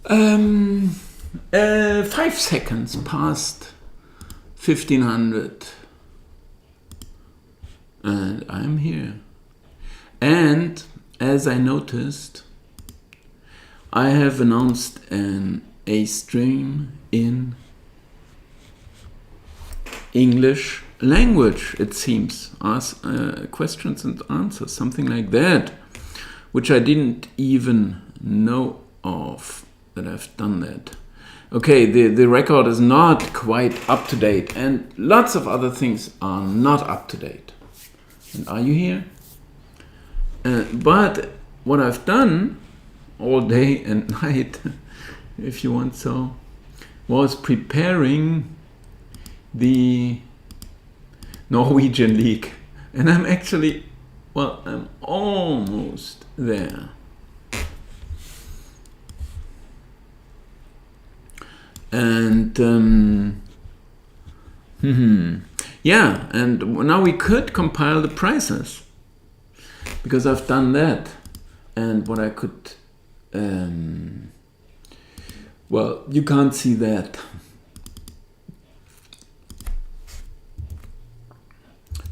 5 seconds past 1500. And I'm here. And as I noticed, I have announced a stream in English language, it seems. Ask questions and answers, something like that, which I didn't even know of, that I've done that. Okay, the record is not quite up to date, and lots of other things are not up to date. And are you here? But what I've done all day and night, if you want so, was preparing the Norwegian League. And I'm actually, well, I'm almost there. And yeah, and now we could compile the prices, because I've done that. And what I could, well, you can't see that.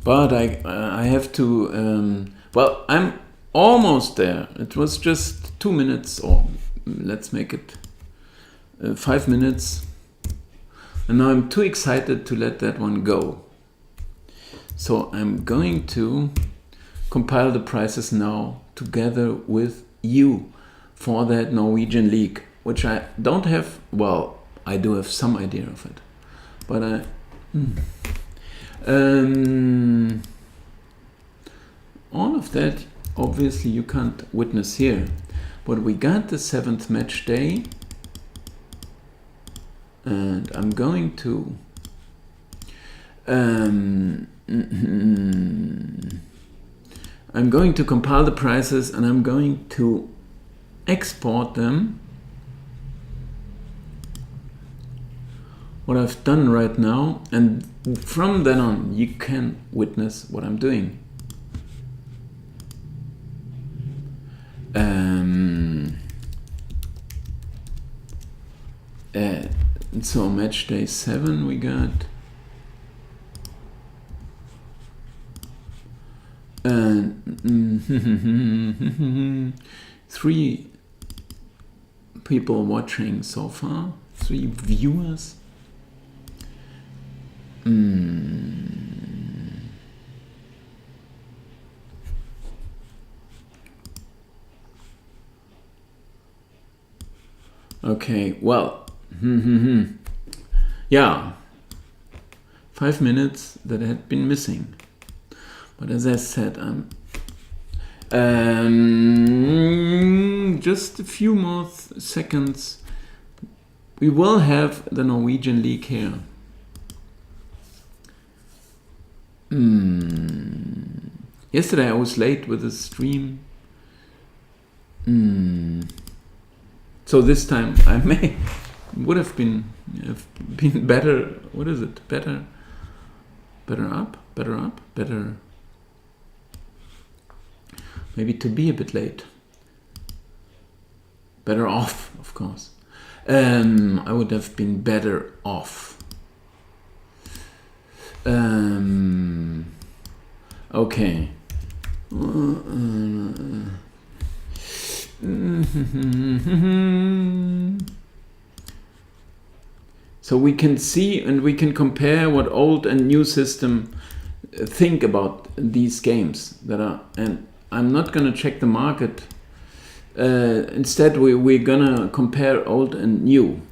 But I have to, well, I'm almost there. It was just 2 minutes, or let's make it 5 minutes. And now I'm too excited to let that one go. So I'm going to compile the prices now together with you for that Norwegian League, which I don't have, well, I do have some idea of it. But all of that, obviously, you can't witness here. But we got the 7th match day. And I'm going to compile the prices, and I'm going to export them. What I've done right now, and from then on you can witness what I'm doing. So match day 7 we got. And 3 people watching so far, 3 viewers. Okay, well, yeah, 5 minutes that had been missing. But as I said, I'm just a few more seconds. We will have the Norwegian League here. Yesterday I was late with the stream. So this time I would have been better. What is it? Better up. Maybe to be a bit late. Better off, of course. I would have been better off. Okay. So we can see and we can compare what old and new system think about these games that are, and I'm not going to check the market. Instead, we're going to compare old and new.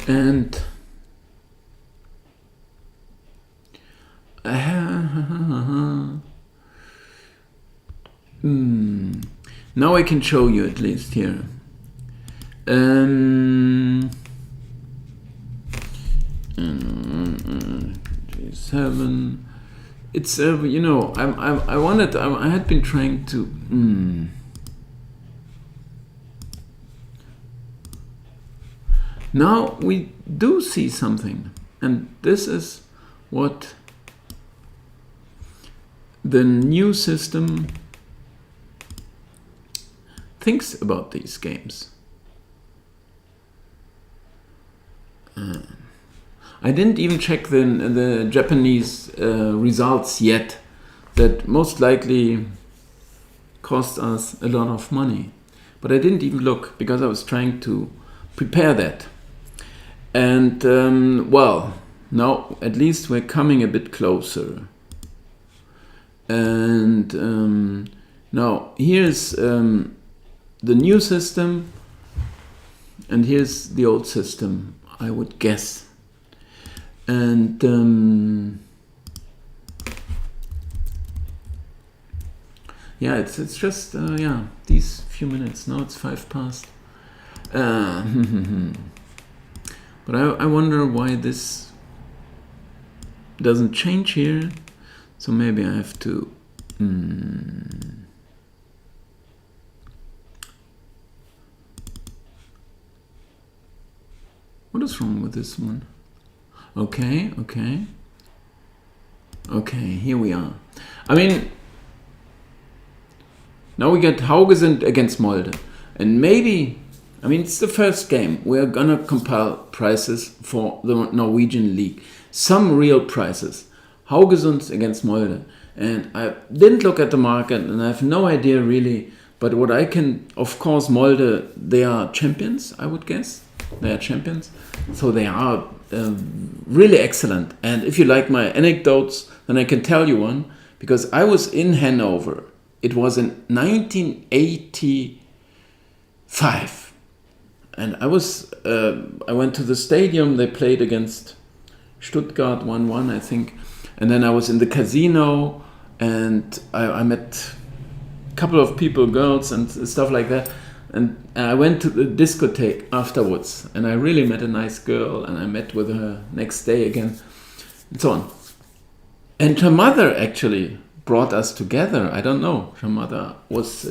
And now I can show you at least here. 7. It's you know, I had been trying to. Now we do see something, and this is what the new system thinks about these games. I didn't even check the Japanese results yet. That most likely cost us a lot of money. But I didn't even look because I was trying to prepare that. And well, now at least we're coming a bit closer. And now here's the new system, and here's the old system, I would guess. And yeah, it's just yeah, these few minutes. Now it's 5 past. But I wonder why this doesn't change here. So maybe I have to. What is wrong with this one? Okay. Here we are. I mean, now we get Haugesund against Molde, and maybe. I mean, it's the first game. We're gonna compile prices for the Norwegian league. Some real prices. Haugesund against Molde. And I didn't look at the market, and I have no idea really. But what I can, of course, Molde, they are champions, I would guess. They are champions. So they are really excellent. And if you like my anecdotes, then I can tell you one. Because I was in Hanover. It was in 1985. And I went to the stadium. They played against Stuttgart 1-1, I think. And then I was in the casino, and I met a couple of people, girls and stuff like that. And I went to the discotheque afterwards, and I really met a nice girl, and I met with her next day again, and so on. And her mother actually brought us together. I don't know. Her mother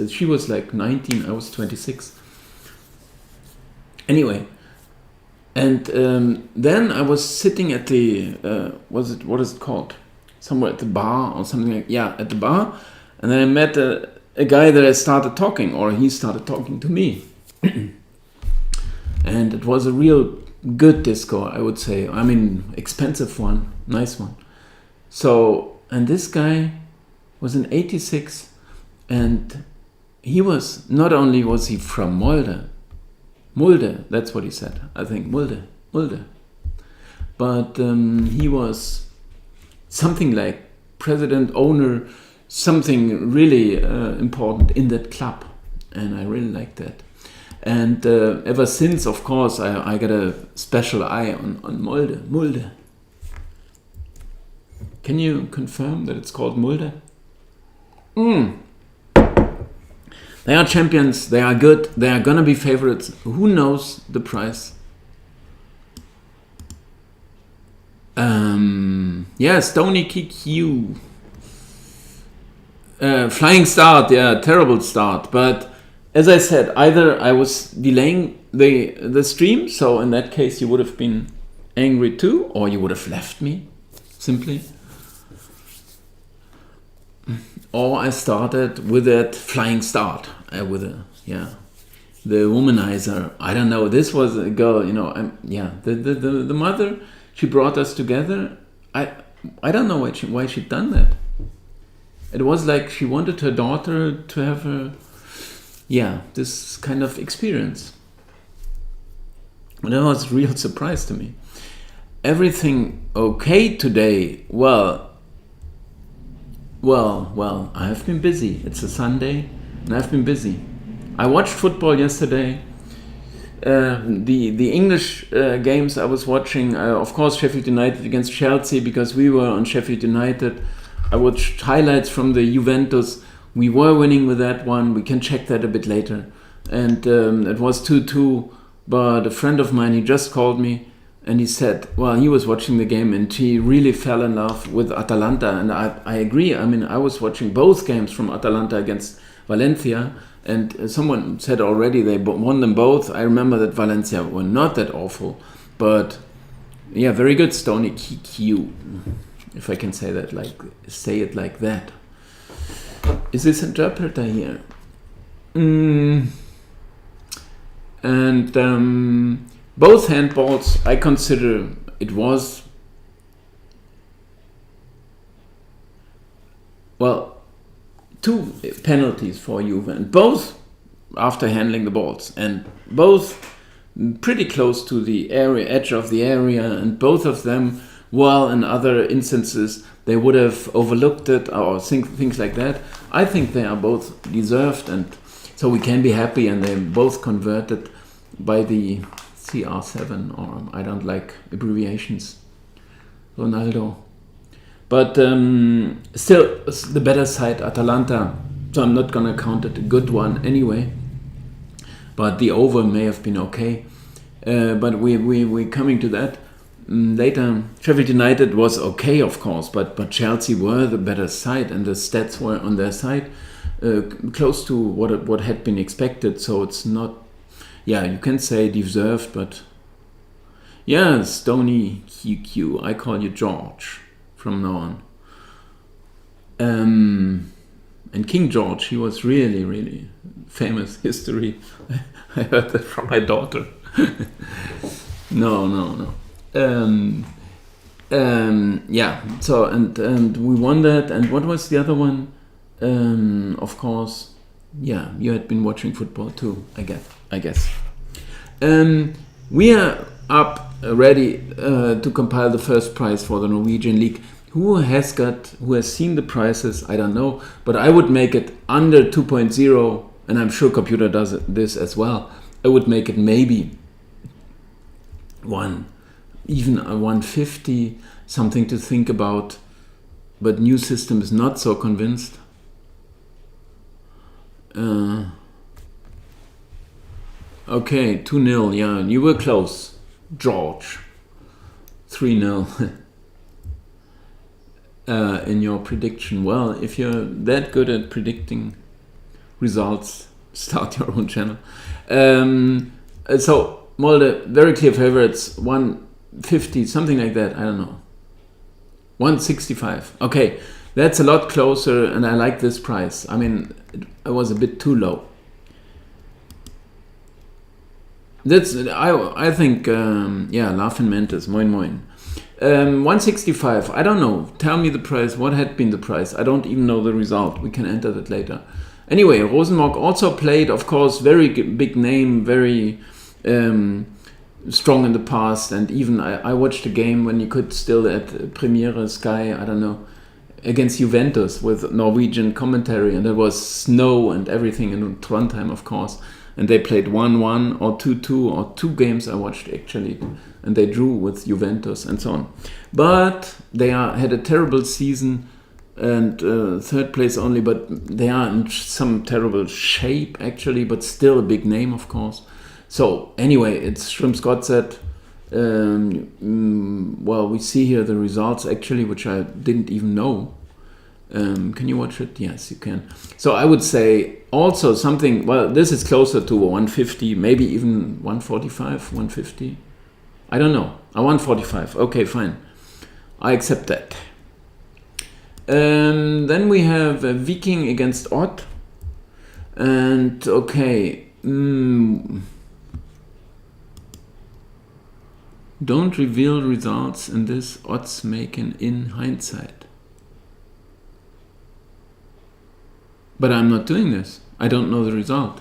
she was like 19, I was 26. Anyway, and then I was sitting at the what is it called? Somewhere at the bar or something like at the bar, and then I met a guy that I started talking, or he started talking to me, and it was a real good disco, I would say. I mean, expensive one, nice one. So, and this guy was in '86, and he was not only was he from Mulde, that's what he said. I think Mulde. But he was something like president, owner, something really important in that club. And I really liked that. And ever since, of course, I got a special eye on Mulde. Can you confirm that it's called Mulde? They are champions, they are good, they are gonna be favorites. Who knows the price? Stony KQ. Flying start, terrible start. But as I said, either I was delaying the stream, so in that case you would have been angry too, or you would have left me, simply. Or I started with that flying start, the womanizer. I don't know. This was a girl, the mother. She brought us together. I don't know why she'd done that. It was like she wanted her daughter to have this kind of experience. And that was a real surprise to me. Everything okay today? Well, I have been busy. It's a Sunday, and I've been busy. I watched football yesterday. The English games I was watching, of course, Sheffield United against Chelsea, because we were on Sheffield United. I watched highlights from the Juventus. We were winning with that one. We can check that a bit later. And it was 2-2, but a friend of mine, he just called me, and he said, well, he was watching the game and he really fell in love with Atalanta. And I agree. I mean, I was watching both games from Atalanta against Valencia, and someone said already they won them both. I remember that Valencia were not that awful, but yeah, very good. Stony KQ, if I can say it like that. is this interpreter here. And both handballs, I consider it was, well, 2 penalties for Juve, and both after handling the balls, and both pretty close to the edge of the area, and both of them, well, in other instances, they would have overlooked it or things like that. I think they are both deserved, and so we can be happy, and they both converted by the CR7, or I don't like abbreviations, Ronaldo. But still, the better side, Atalanta, so I'm not going to count it a good one anyway. But the over may have been okay. But we're coming to that later. Sheffield United was okay, of course, but Chelsea were the better side, and the stats were on their side, close to what had been expected. So it's not, yeah, you can say deserved, but yeah, Stoney QQ, I call you George from now on. And King George, he was really, really famous. History. I heard that from my daughter. No. Yeah. So and we won that. And what was the other one? Of course, yeah. You had been watching football too, I guess. We are up ready to compile the first prize for the Norwegian League. Who has seen the prices? I don't know, but I would make it under 2.0, and I'm sure computer does this as well. I would make it maybe even a 150, something to think about. But new system is not so convinced. Okay, 2-0. Yeah, you were close, George. 3-0. In your prediction. Well, if you're that good at predicting results, start your own channel. So Molde, very clear favorites, 150, something like that, I don't know. 165. Okay, that's a lot closer, and I like this price. I mean, it was a bit too low. That's, I think, yeah, Laughing Mantis, moin moin. 165, I don't know. Tell me the price. What had been the price? I don't even know the result. We can enter that later. Anyway, Rosenborg also played, of course, very big name, very strong in the past. And even I watched a game when you could still at Premiere Sky, I don't know, against Juventus with Norwegian commentary. And there was snow and everything in Trondheim, of course. And they played 1-1 or 2-2 or 2 games I watched actually. And they drew with Juventus and so on. But they had a terrible season and 3rd place only, but they are in some terrible shape actually, but still a big name, of course. So anyway, it's Strømsgodset. Well, we see here the results actually, which I didn't even know. Can you watch it? Yes, you can. So I would say also something, well, this is closer to 150, maybe even 145, 150. I don't know. 145. Okay, fine. I accept that. Then we have Viking against Odd. And okay. Don't reveal results in this odds making in hindsight. But I'm not doing this. I don't know the result.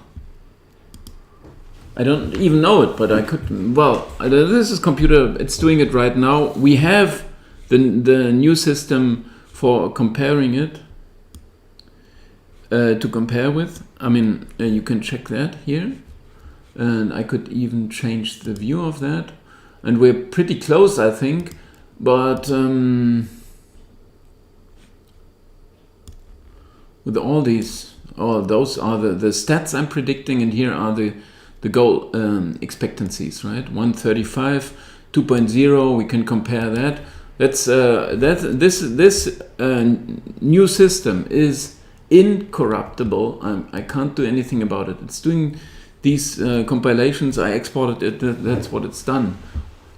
I don't even know it, but I could. Well, this is computer. It's doing it right now. We have the new system for comparing it to compare with. I mean, you can check that here, and I could even change the view of that. And we're pretty close, I think. But with all these, those are the stats I'm predicting, and here are the goal expectancies, right? 135, 2.0. We can compare that. This new system is incorruptible. I can't do anything about it. It's doing these compilations. I exported it. That's what it's done.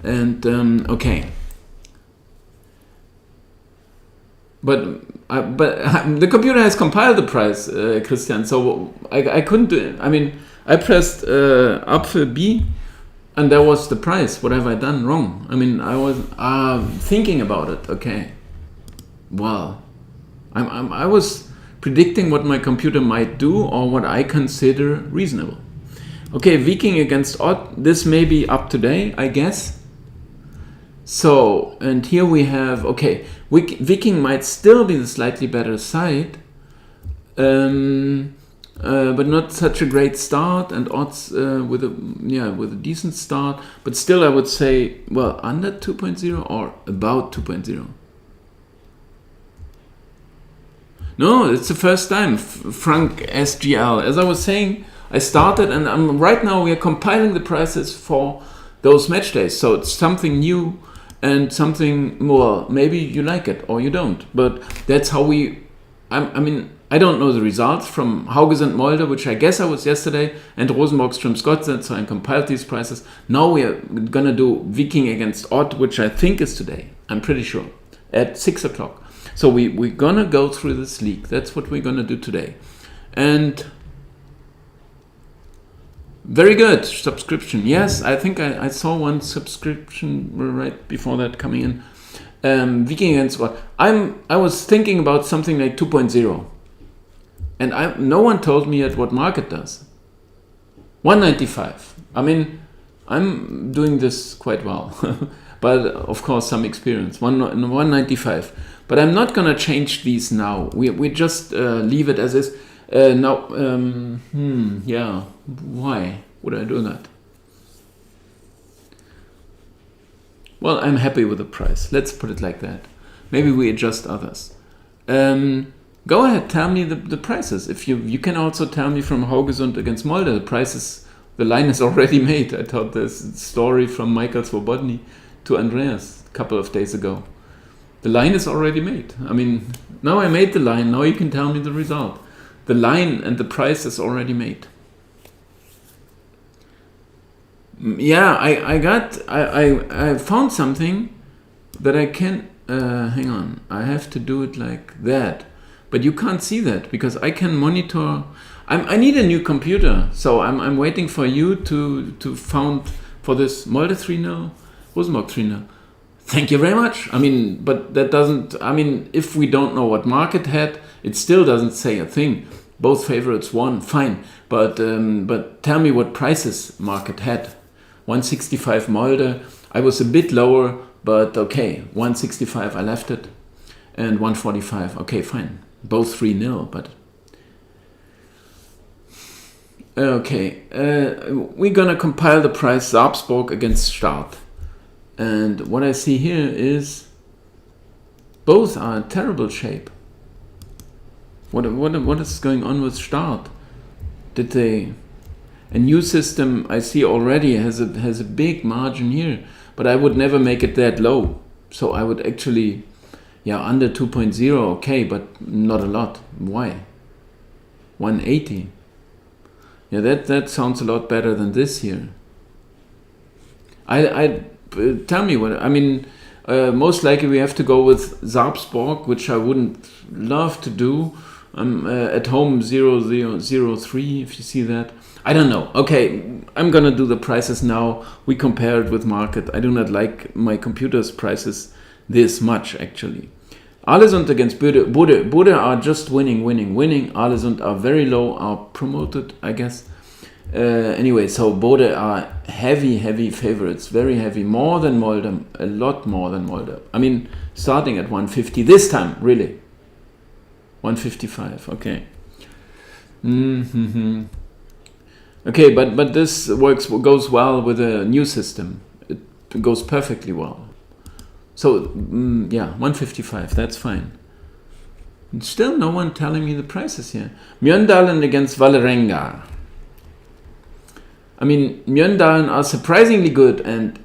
And okay. But the computer has compiled the price, Christian. So I couldn't do it. I mean, I pressed Apfel B, and that was the price. What have I done wrong? I mean, I was thinking about it. Okay, well, I was predicting what my computer might do or what I consider reasonable. Okay, Viking against Odd. This may be up today, I guess. So, and here we have, okay, Viking might still be the slightly better side, but not such a great start, and Odds with a decent start, but still I would say, well, under 2.0 or about 2.0. No, it's the first time, Frank SGL. As I was saying, I started, and right now we are compiling the prices for those match days, so it's something new. And something more, maybe you like it or you don't, but that's how I mean, I don't know the results from Hauges and Molde, which I guess I was yesterday, and Rosenborg Strømsgodset, so I compiled these prices. Now we are gonna do Viking against Odd, which I think is today, I'm pretty sure, at 6 o'clock. So we're gonna go through this league, that's what we're gonna do today. And very good subscription. Yes, I think I saw one subscription right before that coming in. Viking against what? I was thinking about something like 2.0, and no one told me yet what market does. 195. I mean, I'm doing this quite well, but of course some experience. 195. But I'm not gonna change these now. We just leave it as is. Now, yeah, why would I do that? Well, I'm happy with the price. Let's put it like that. Maybe we adjust others. Go ahead, tell me the prices. If you can also tell me from Haugesund against Molde, the prices, the line is already made. I thought this story from Michael Swobodny to Andreas a couple of days ago. The line is already made. I mean, now I made the line, now you can tell me the result. The line and the price is already made. Yeah, I found something that I can, hang on, I have to do it like that. But you can't see that because I can monitor, I need a new computer. So I'm waiting for you to found for this Molde 3-0, Rosenborg 3-0. Thank you very much. I mean, but that doesn't, I mean, if we don't know what market had, it still doesn't say a thing. Both favorites won, fine. But tell me what prices market had. 165 Molde. I was a bit lower, but okay. 165 I left it. And 145, okay, fine. Both 3-0, but... Okay, we're gonna compile the price Sarpsborg against Start. And what I see here is both are in terrible shape. What is going on with Start? Did they... A new system I see already has a big margin here, but I would never make it that low. So I would actually, yeah, under 2.0, okay, but not a lot. Why? 180. Yeah, that sounds a lot better than this here. I tell me what, I mean, most likely we have to go with Sarpsborg, which I wouldn't love to do. At home 0.003, if you see that. I don't know. Okay, I'm gonna do the prices now. We compare it with market. I do not like my computer's prices this much, actually. Aalesund against Bode. Bode are just winning. Aalesund are very low, are promoted, I guess. Anyway, so Bode are heavy favorites. Very heavy. More than Molde. A lot more than Molde. I mean, starting at 150 this time, really. 155, okay. Okay, but this goes well with a new system. It goes perfectly well. So, yeah, 155, that's fine. And still no one telling me the prices here. Mjøndalen against Vålerenga. I mean, Mjøndalen are surprisingly good, and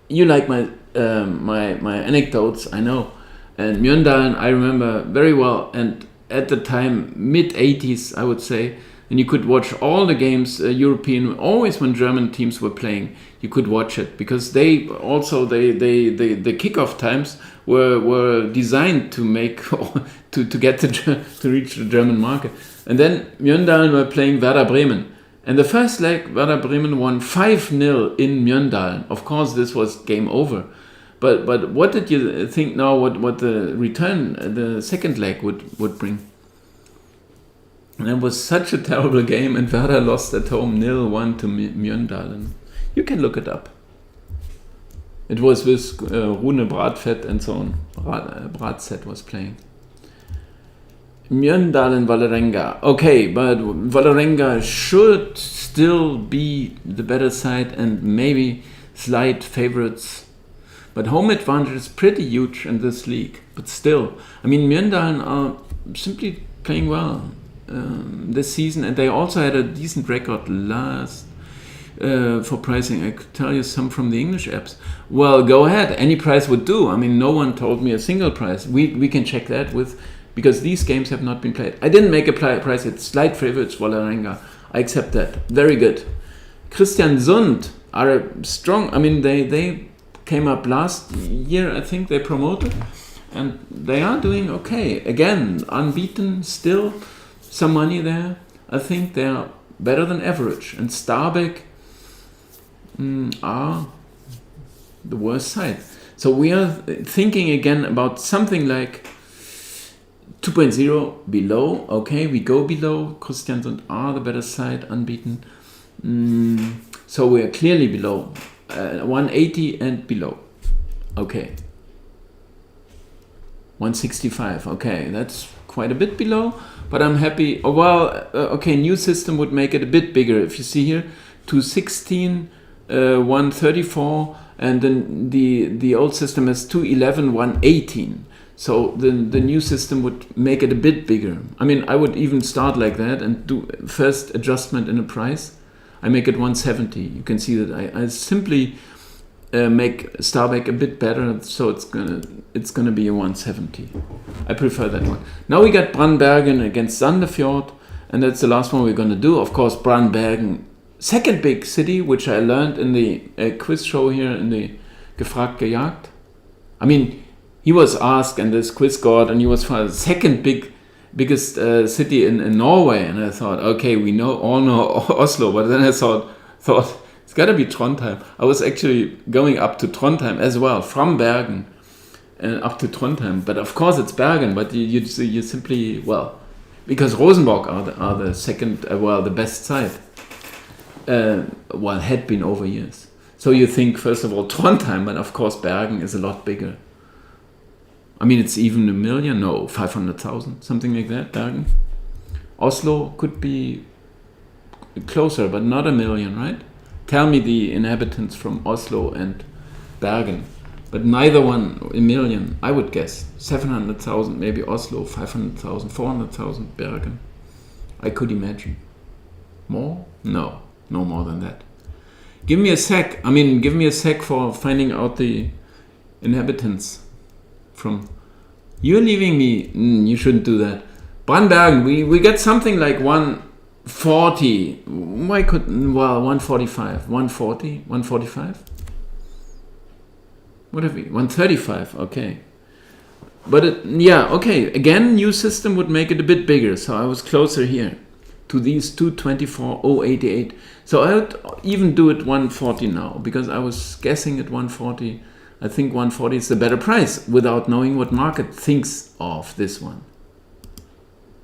you like my anecdotes, I know. And Mjøndalen, I remember very well, and at the time, mid-80s, I would say, and you could watch all the games, European, always when German teams were playing, you could watch it, because they also, the kickoff times were designed to make, to get to reach the German market. And then Mjøndalen were playing Werder Bremen. And the first leg, Werder Bremen won 5-0 in Mjøndalen. Of course, this was game over. But what did you think now, what the return, the second leg would bring? And it was such a terrible game, and Werder lost at home 0-1 to Mjøndalen. You can look it up. It was with Rune Bradfett and so on. Bradset was playing. Mjøndalen Vålerenga. Okay, but Vålerenga should still be the better side and maybe slight favorites. But home advantage is pretty huge in this league. But still, I mean, Mjøndalen are simply playing well this season, and they also had a decent record last for pricing. I could tell you some from the English apps. Well, go ahead. Any price would do. I mean, no one told me a single price. We can check that because these games have not been played. I didn't make a price. It's slight favorites, Vålerenga. I accept that. Very good. Kristiansund are strong. I mean, they came up last year. I think they promoted, and they are doing okay. Again, unbeaten still. Some money there. I think they are better than average. And Stabæk are the worst side. So we are thinking again about something like 2.0 below. Okay, we go below. Kristiansund are the better side, unbeaten. So we are clearly below. 180 and below. Okay. 165. Okay, that's quite a bit below. But I'm happy. Oh, well, okay, new system would make it a bit bigger. If you see here, 216, 134, and then the old system has 211, 118. So the new system would make it a bit bigger. I mean, I would even start like that and do first adjustment in a price. I make it 170. You can see that I simply make Stabæk a bit better, so it's gonna be a 170. I prefer that one. Now we got Brandbergen against Sandefjord, and that's the last one we're gonna do. Of course, Brandbergen, second big city, which I learned in the quiz show here in the Gefragt Gejagt. I mean, he was asked in this quiz god, and he was for the second biggest city in Norway, and I thought, okay, we all know Oslo, but then I thought it's got to be Trondheim. I was actually going up to Trondheim as well, from Bergen and up to Trondheim. But of course it's Bergen, but you simply, well, because Rosenborg are the second, the best side. Had been over years. So you think, first of all, Trondheim, but of course Bergen is a lot bigger. I mean, it's even 1 million, no, 500,000, something like that, Bergen. Oslo could be closer, but not 1 million, right? Tell me the inhabitants from Oslo and Bergen, but neither one 1 million, I would guess. 700,000, maybe Oslo, 500,000, 400,000 Bergen. I could imagine. More? No more than that. Give me a sec for finding out the inhabitants from... You're leaving me, you shouldn't do that. Brandbergen, we get something like 140. Why couldn't, 145, 140, 145? What have we, 135, okay. But okay, again, new system would make it a bit bigger, so I was closer here to these 224,088. So I would even do it 140 now, because I was guessing at 140. I think 140 is the better price, without knowing what market thinks of this one.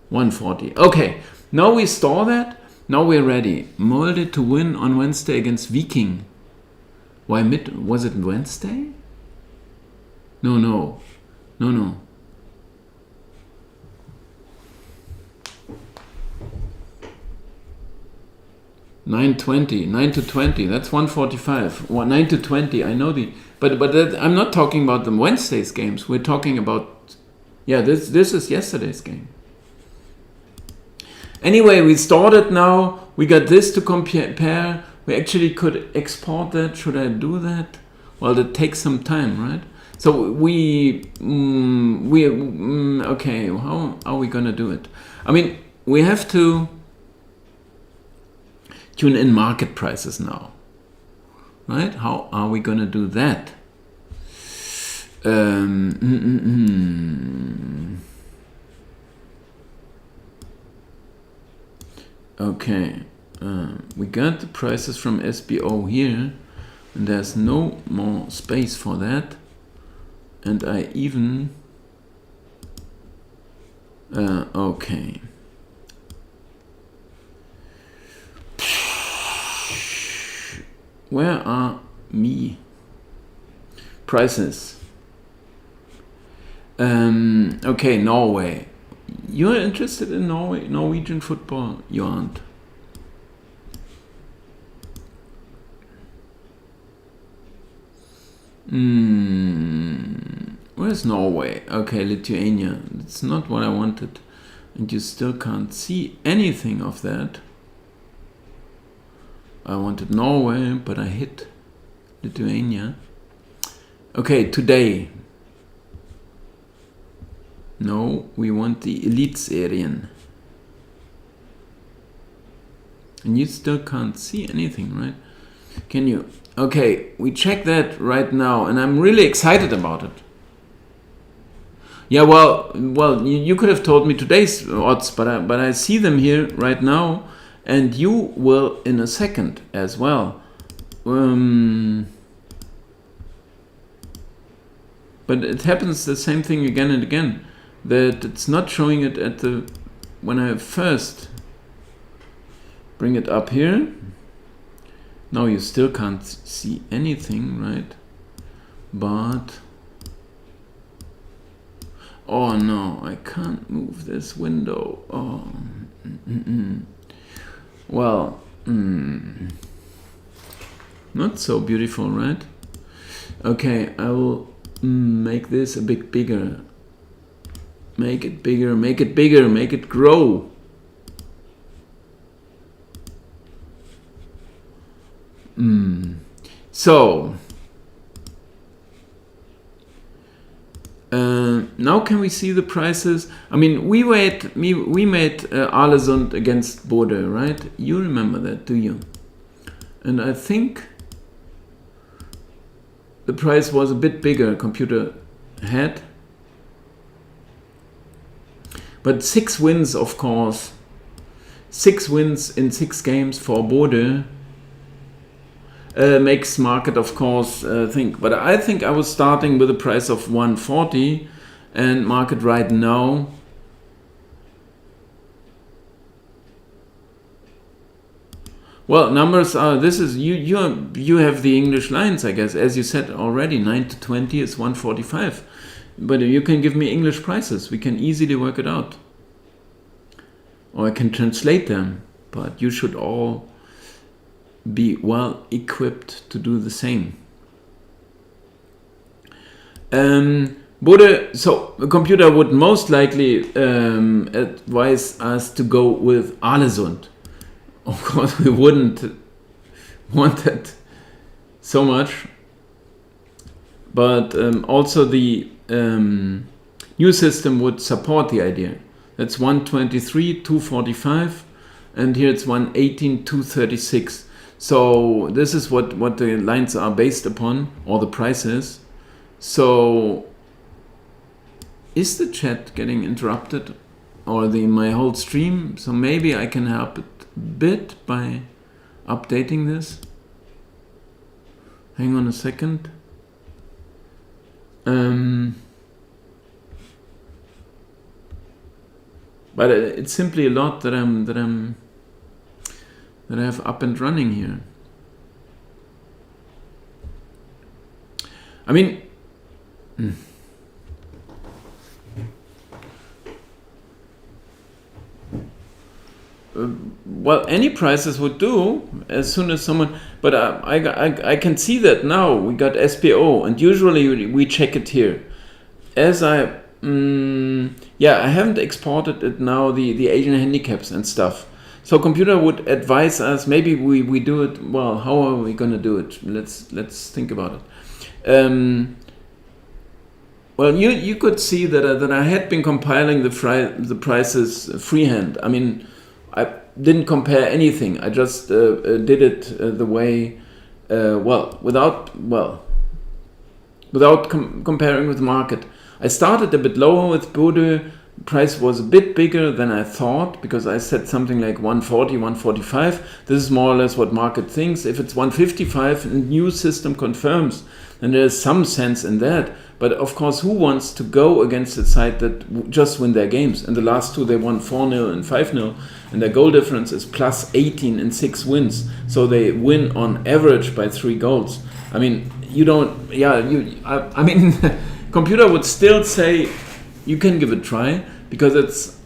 140. Okay, now we store that. Now we're ready. Molde to win on Wednesday against Viking. Why was it Wednesday? No. 9:20, 9 to 20. That's 145. 9 to 20. I know but that, I'm not talking about the Wednesday's games. We're talking about this is yesterday's game. Anyway, we started now. We got this to compare. We actually could export that. Should I do that? Well, that takes some time, right? So okay. How are we gonna do it? I mean, we have to tune in market prices now. Right? How are we going to do that? Okay. We got the prices from SBO here, and there's no more space for that. And I even... okay. Where are me prices? Okay, Norway. You're interested in Norwegian football? You aren't. Where's Norway? Okay, Lithuania. That's not what I wanted. And you still can't see anything of that. I wanted Norway, but I hit Lithuania. Okay, today. No, we want the Eliteserien. And you still can't see anything, right? Can you? Okay, we check that right now, and I'm really excited about it. Yeah, well, you could have told me today's odds, but I see them here right now, and you will in a second as well. But it happens the same thing again and again, that it's not showing it at the when I first bring it up here. Now you still can't see anything, right? But oh no, I can't move this window. Oh, well, not so beautiful, right? Okay, I will make this a bit bigger. Make it bigger, make it bigger, make it grow. So now can we see the prices? I mean, we made Ålesund against Bode, right? You remember that, do you? And I think the price was a bit bigger, computer had. But 6 wins, of course. 6 wins in 6 games for Bode makes market, of course, think. But I think I was starting with a price of 140, and market right now well, numbers are, this is you have the English lines, I guess, as you said already. 9 to 20 is 145, but you can give me English prices. We can easily work it out, or I can translate them. But you should all be well equipped to do the same. Bode, so the computer would most likely advise us to go with Ålesund. Of course, we wouldn't want that so much, but also the new system would support the idea. That's 123, 245, and here it's 118, 236. So this is what the lines are based upon, or the prices. So is the chat getting interrupted, or my whole stream? So maybe I can help it a bit by updating this. Hang on a second. But it's simply a lot that I have up and running here. I mean, well, any prices would do as soon as someone. But I can see that now we got SPO, and usually we check it here. As I haven't exported it now, the Asian handicaps and stuff. So computer would advise us, maybe we do it, well, how are we going to do it? Let's think about it. Well, you could see that I had been compiling the prices freehand. I mean, I didn't compare anything. I just did it the way, without comparing with the market. I started a bit lower with Bode. Price was a bit bigger than I thought, because I said something like 140, 145. This is more or less what market thinks. If it's 155 and new system confirms, then there's some sense in that. But of course, who wants to go against a side that just win their games? In the last two, they won 4-0 and 5-0, and their goal difference is plus 18 in 6 wins. So they win on average by 3 goals. I mean, I mean, computer would still say you can give it a try, because it's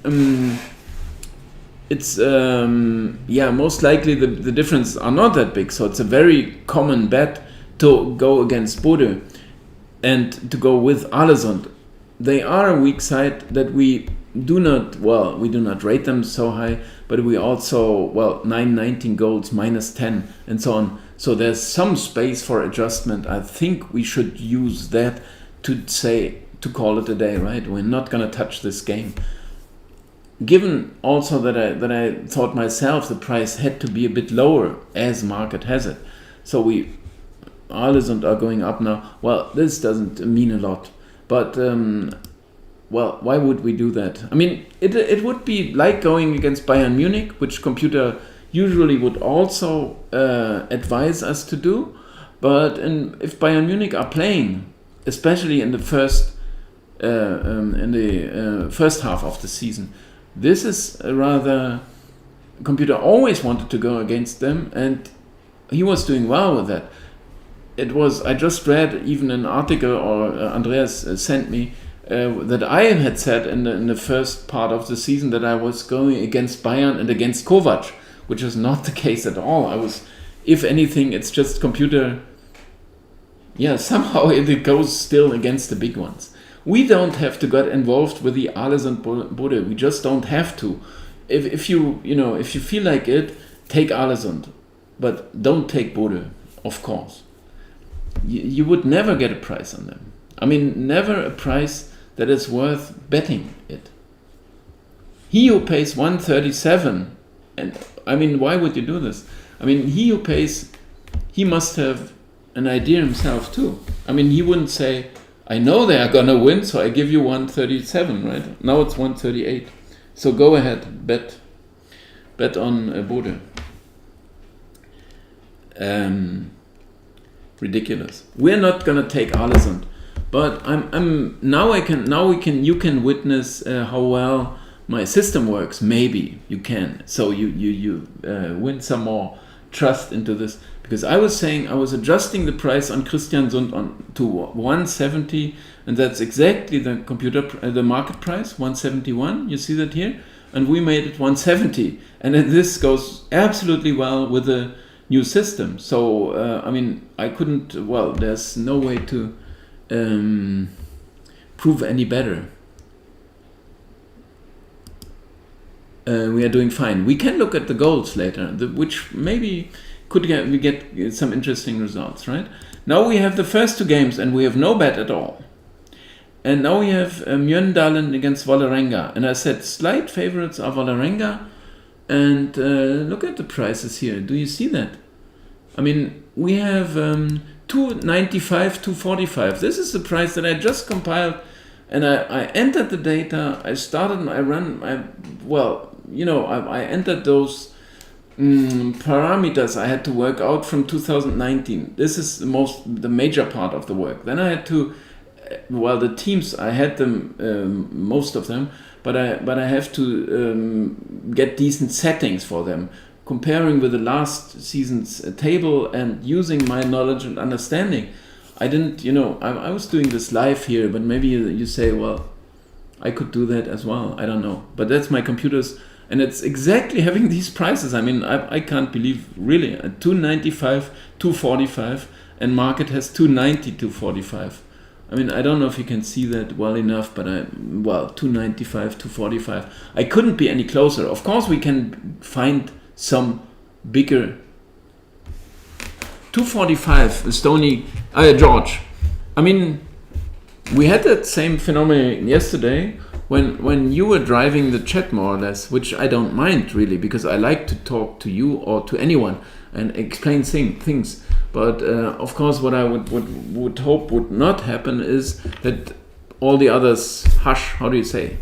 most likely the differences are not that big. So it's a very common bet to go against Bode and to go with Ålesund. They are a weak side that we do not rate them so high, but we also, 19 goals, minus 10, and so on. So there's some space for adjustment. I think we should use that to call it a day, right? We're not going to touch this game. Given also that I thought myself the price had to be a bit lower as market has it. So Ålesund are going up now. Well, this doesn't mean a lot. But, why would we do that? I mean, it would be like going against Bayern Munich, which computer usually would also advise us to do. But if Bayern Munich are playing, especially in the first half of the season, this is computer always wanted to go against them, and he was doing well with that. I just read even an article, or Andreas sent me, that I had said in the first part of the season that I was going against Bayern and against Kovac, which is not the case at all. If anything, it's just computer, somehow it goes still against the big ones. We don't have to get involved with the Ålesund Bode. We just don't have to. If you feel like it, take Ålesund, but don't take Bode, of course. You would never get a price on them. I mean, never a price that is worth betting it. He who pays 137, and I mean, why would you do this? I mean, he who pays, he must have an idea himself too. I mean, he wouldn't say, I know they are gonna win, so I give you 137, right? Now it's 138. So go ahead, bet on Bode. Ridiculous. We're not gonna take Ålesund, but you can witness how well my system works. Maybe you can. So you win some more trust into this, because I was saying I was adjusting the price on Kristiansund to 170, and that's exactly the market price, 171. You see that here, and we made it 170, and this goes absolutely well with the new system. So I mean, I couldn't. Well, there's no way to prove any better. We are doing fine. We can look at the goals later, which maybe we get some interesting results, right? Now we have the first 2 games and we have no bet at all. And now we have Mjøndalen against Vålerenga. And I said slight favorites are Vålerenga. And look at the prices here. Do you see that? I mean, we have 295, 245. This is the price that I just compiled. And I entered the data. I started and I entered those parameters I had to work out from 2019. This is the major part of the work. Then I had to, the teams, I had them, most of them, but I have to get decent settings for them, comparing with the last season's table and using my knowledge and understanding. I didn't, I was doing this live here, but maybe you say, well, I could do that as well. I don't know. But that's my computer's, and it's exactly having these prices. I mean, I can't believe, really, 295, 245, and market has 290, 245. I mean, I don't know if you can see that well enough, but 295, 245. I couldn't be any closer. Of course, we can find some bigger. 245, George. I mean, we had that same phenomenon yesterday, when you were driving the chat more or less, which I don't mind really, because I like to talk to you or to anyone and explain things. But of course, what I would hope would not happen is that all the others hush. How do you say?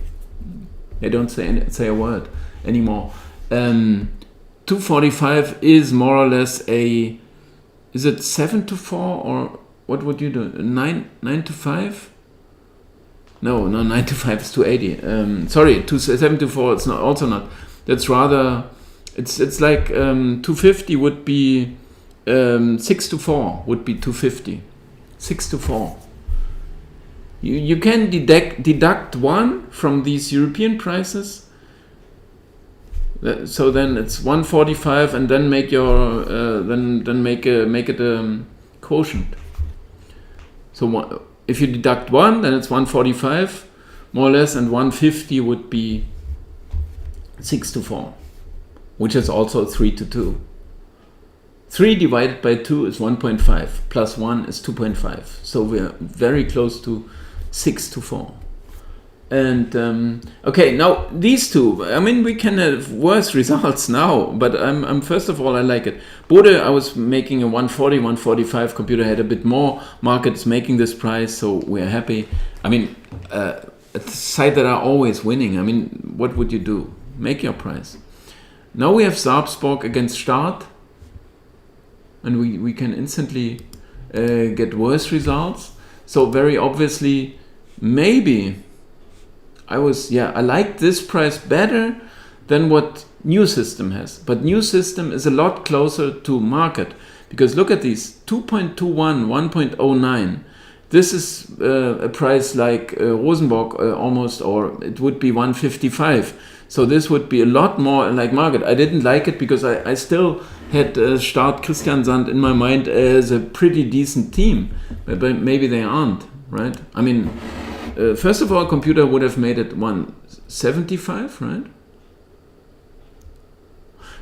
They don't say a word anymore. 245 is more or less is it 7 to 4 or what would you do? 9 to 5? No, 9 to 5 is 280. Sorry, 7 to 4. It's not also not. That's rather. It's like 250 would be 6 to 4 would be 250. 6 to 4. You can deduct 1 from these European prices. So then it's 145, and then make your then make it a quotient. So if you deduct 1, then it's 145 more or less, and 150 would be 6 to 4, which is also 3 to 2. 3 divided by 2 is 1.5, plus 1 is 2.5. So we're very close to 6 to 4. And okay, now these two, I mean, we can have worse results now, but I'm first of all, I like it. Bode, I was making a 140, 145, computer had a bit more, market is making this price, so we're happy. I mean, a side that are always winning, I mean, what would you do? Make your price. Now we have Sarpsborg against Start, and we can instantly get worse results. So very obviously, maybe I like this price better than what New System has. But New System is a lot closer to market, because look at these 2.21, 1.09. This is a price like Rosenborg almost, or it would be 155. So this would be a lot more like market. I didn't like it because I still had Start Christian Sand in my mind as a pretty decent team, but maybe they aren't, right? I mean, first of all, computer would have made it 175, right?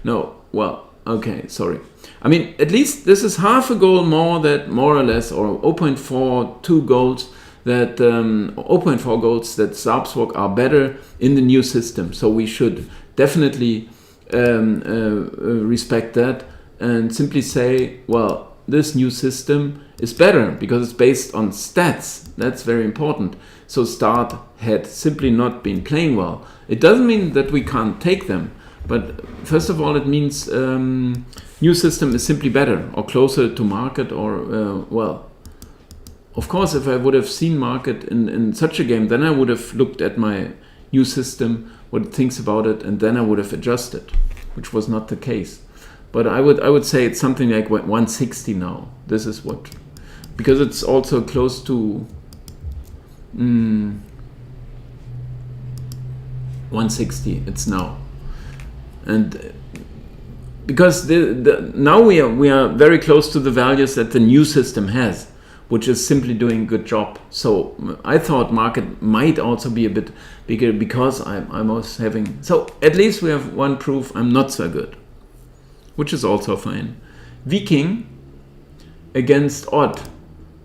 No, well, okay, sorry. I mean, at least this is half a goal more or less, or 0.42 goals that 0.4 goals that Sarpsborg are better in the new system. So we should definitely respect that and simply say, well, this new system is better because it's based on stats. That's very important. So Start had simply not been playing well. It doesn't mean that we can't take them, but first of all, it means new system is simply better or closer to market, or well, of course, if I would have seen market in such a game, then I would have looked at my new system, what it thinks about it, and then I would have adjusted, which was not the case. But I would say it's something like 160 now. This is what, because it's also close to 160. It's now, and because now we are very close to the values that the new system has, which is simply doing a good job. So I thought market might also be a bit bigger because I was having. So at least we have one proof I'm not so good, which is also fine. Viking against Odd.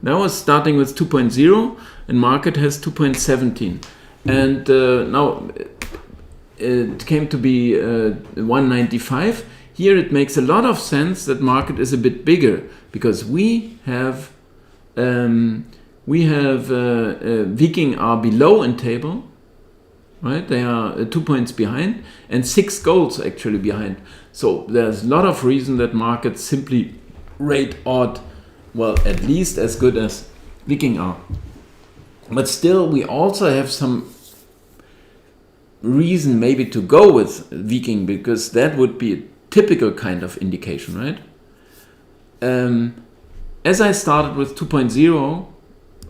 That was starting with 2.0 and market has 2.17. And now it came to be 195. Here it makes a lot of sense that market is a bit bigger because we have Viking are below in table, right? They are 2 points behind and 6 goals actually behind. So there's a lot of reason that markets simply rate Odd, well, at least as good as Viking are. But still, we also have some reason maybe to go with Viking, because that would be a typical kind of indication, right? As I started with 2.0,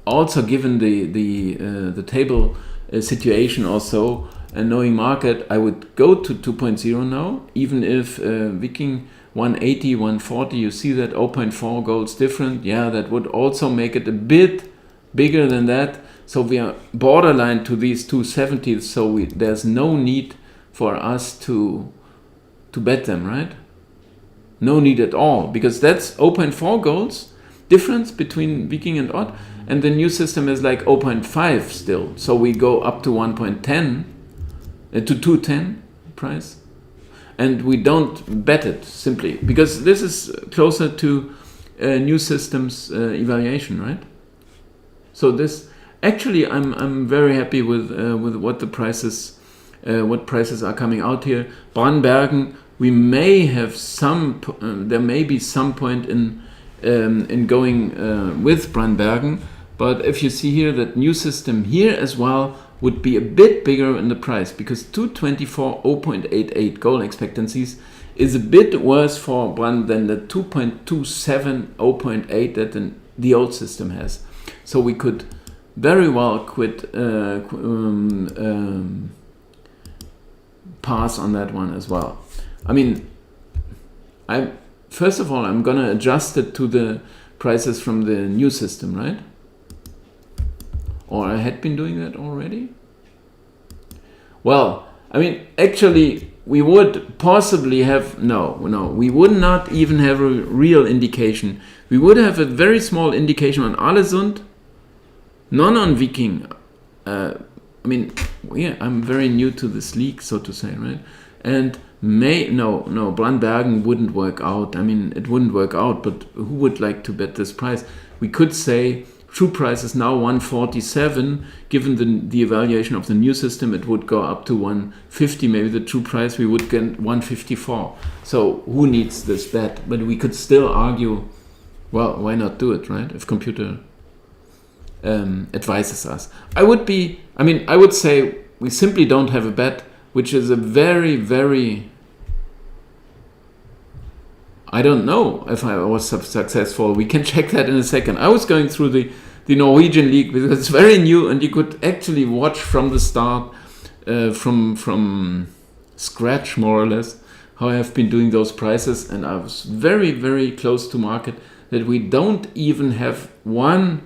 also given the table situation also, and knowing market, I would go to 2.0 now, even if Viking 180, 140, you see that 0.4 goals different. Yeah, that would also make it a bit bigger than that. So we are borderline to these 270s, so there's no need for us to bet them, right? No need at all, because that's 0.4 goals. difference between Viking and odd, and the new system is like 0.5 still. So we go up to 1.10 to 210 price, and we don't bet it simply because this is closer to new systems evaluation, right? So this actually, I'm very happy with what the prices, what prices are coming out here. Brandbergen, we may have some, there may be some point in going with Brandbergen, but if you see here that new system here as well would be a bit bigger in the price because 224 0.88 goal expectancies is a bit worse for Brand than the 2.27 0.8 that the old system has. So we could very well pass on that one as well. I mean, first of all, I'm gonna adjust it to the prices from the new system, right? Or I had been doing that already? Well, I mean, actually, we would possibly have, we would not even have a real indication. We would have a very small indication on Ålesund, none on Viking. I mean, yeah, I'm very new to this league, so to say, right? And Brandbergen wouldn't work out. I mean, it wouldn't work out, but who would like to bet this price? We could say true price is now 147. Given the evaluation of the new system, it would go up to 150. Maybe the true price, we would get 154. So who needs this bet? But we could still argue, well, why not do it, right? If computer advises us. I would say we simply don't have a bet, which is a very, very, I don't know if I was successful. We can check that in a second. I was going through the Norwegian league because it's very new and you could actually watch from the start, from scratch more or less, how I have been doing those prices, and I was very, very close to market that we don't even have one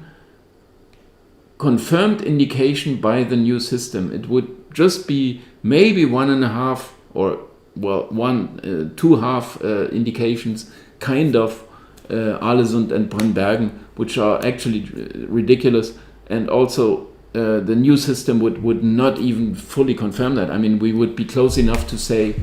confirmed indication by the new system. It would just be maybe 1.5 or two half indications, kind of Ålesund and Brandbergen, which are actually ridiculous, and also the new system would not even fully confirm that. I mean, we would be close enough to say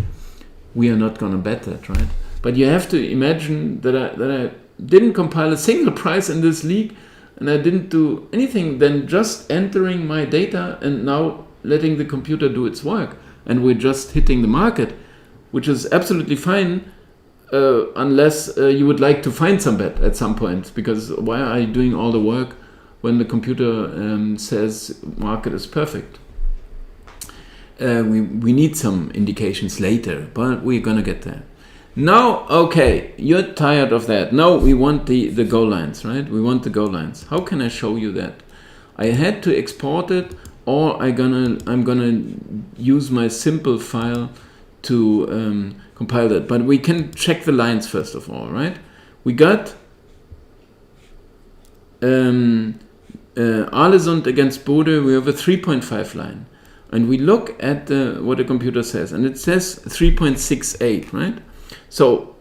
we are not going to bet that, right? But you have to imagine that I didn't compile a single price in this league, and I didn't do anything than just entering my data and now letting the computer do its work. And we're just hitting the market, which is absolutely fine, unless you would like to find some bet at some point. Because why are you doing all the work when the computer says market is perfect? We need some indications later, but we're gonna get there. Now, okay, you're tired of that. Now we want the goal lines, right? We want the goal lines. How can I show you that? I had to export it, or I'm gonna use my simple file to compile that. But we can check the lines first of all, right? We got Ålesund against Bode. We have a 3.5 line, and we look at what the computer says, and it says 3.68, right? So,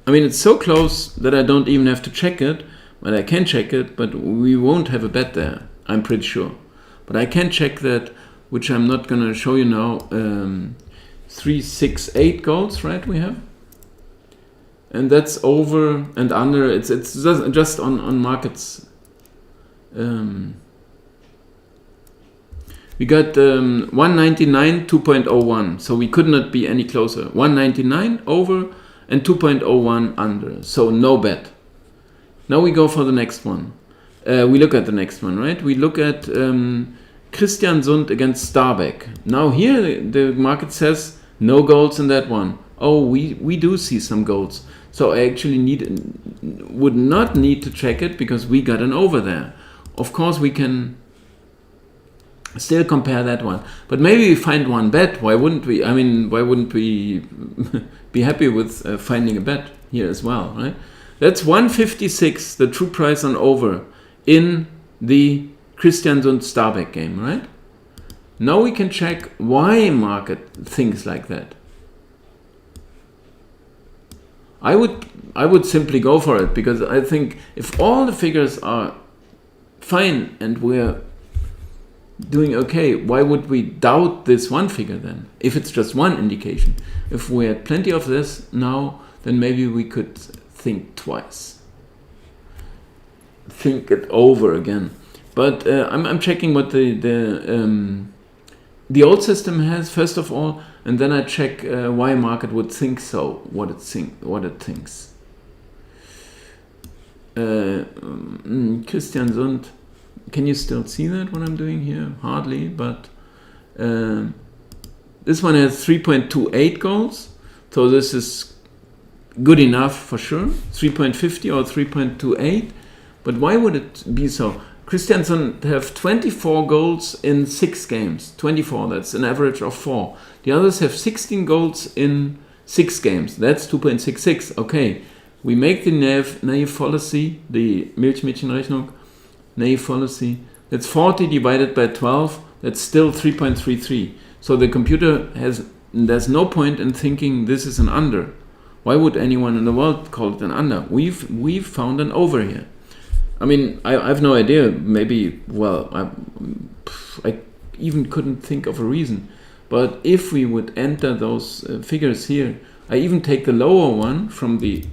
I mean, it's so close that I don't even have to check it, but I can check it, but we won't have a bet there, I'm pretty sure. But I can check that, which I'm not going to show you now. 368 goals, right, we have? And that's over and under, it's just on markets. We got 199, 2.01, so we could not be any closer. 199 over and 2.01 under, so no bet. Now we go for the next one. We look at the next one, right? We look at Kristiansund against Stabæk. Now here the market says no goals in that one. Oh, we do see some goals. So I actually would not need to check it because we got an over there. Of course we can still compare that one, but maybe we find one bet. Why wouldn't we? I mean, why wouldn't we be happy with finding a bet here as well, right? That's 156, the true price on over in the Kristiansund Stabæk game, right? Now we can check why market thinks like that. I would simply go for it, because I think if all the figures are fine and we're doing okay, why would we doubt this one figure then? If it's just one indication. If we had plenty of this now, then maybe we could think twice. Think it over again. But I'm checking what the old system has first of all, and then I check why market would think so, what it thinks. Christian Sund, can you still see that what I'm doing here? Hardly, but this one has 3.28 goals, so this is good enough for sure. 3.50 or 3.28, but why would it be so? Christiansen have 24 goals in 6 games. 24, that's an average of 4. The others have 16 goals in 6 games. That's 2.66. Okay, we make the naive fallacy, the Milchmädchenrechnung, naive fallacy. That's 40 divided by 12. That's still 3.33. So the computer there's no point in thinking this is an under. Why would anyone in the world call it an under? We've found an over here. I mean, I have no idea. Maybe, well, I even couldn't think of a reason. But if we would enter those figures here, I even take the lower one from the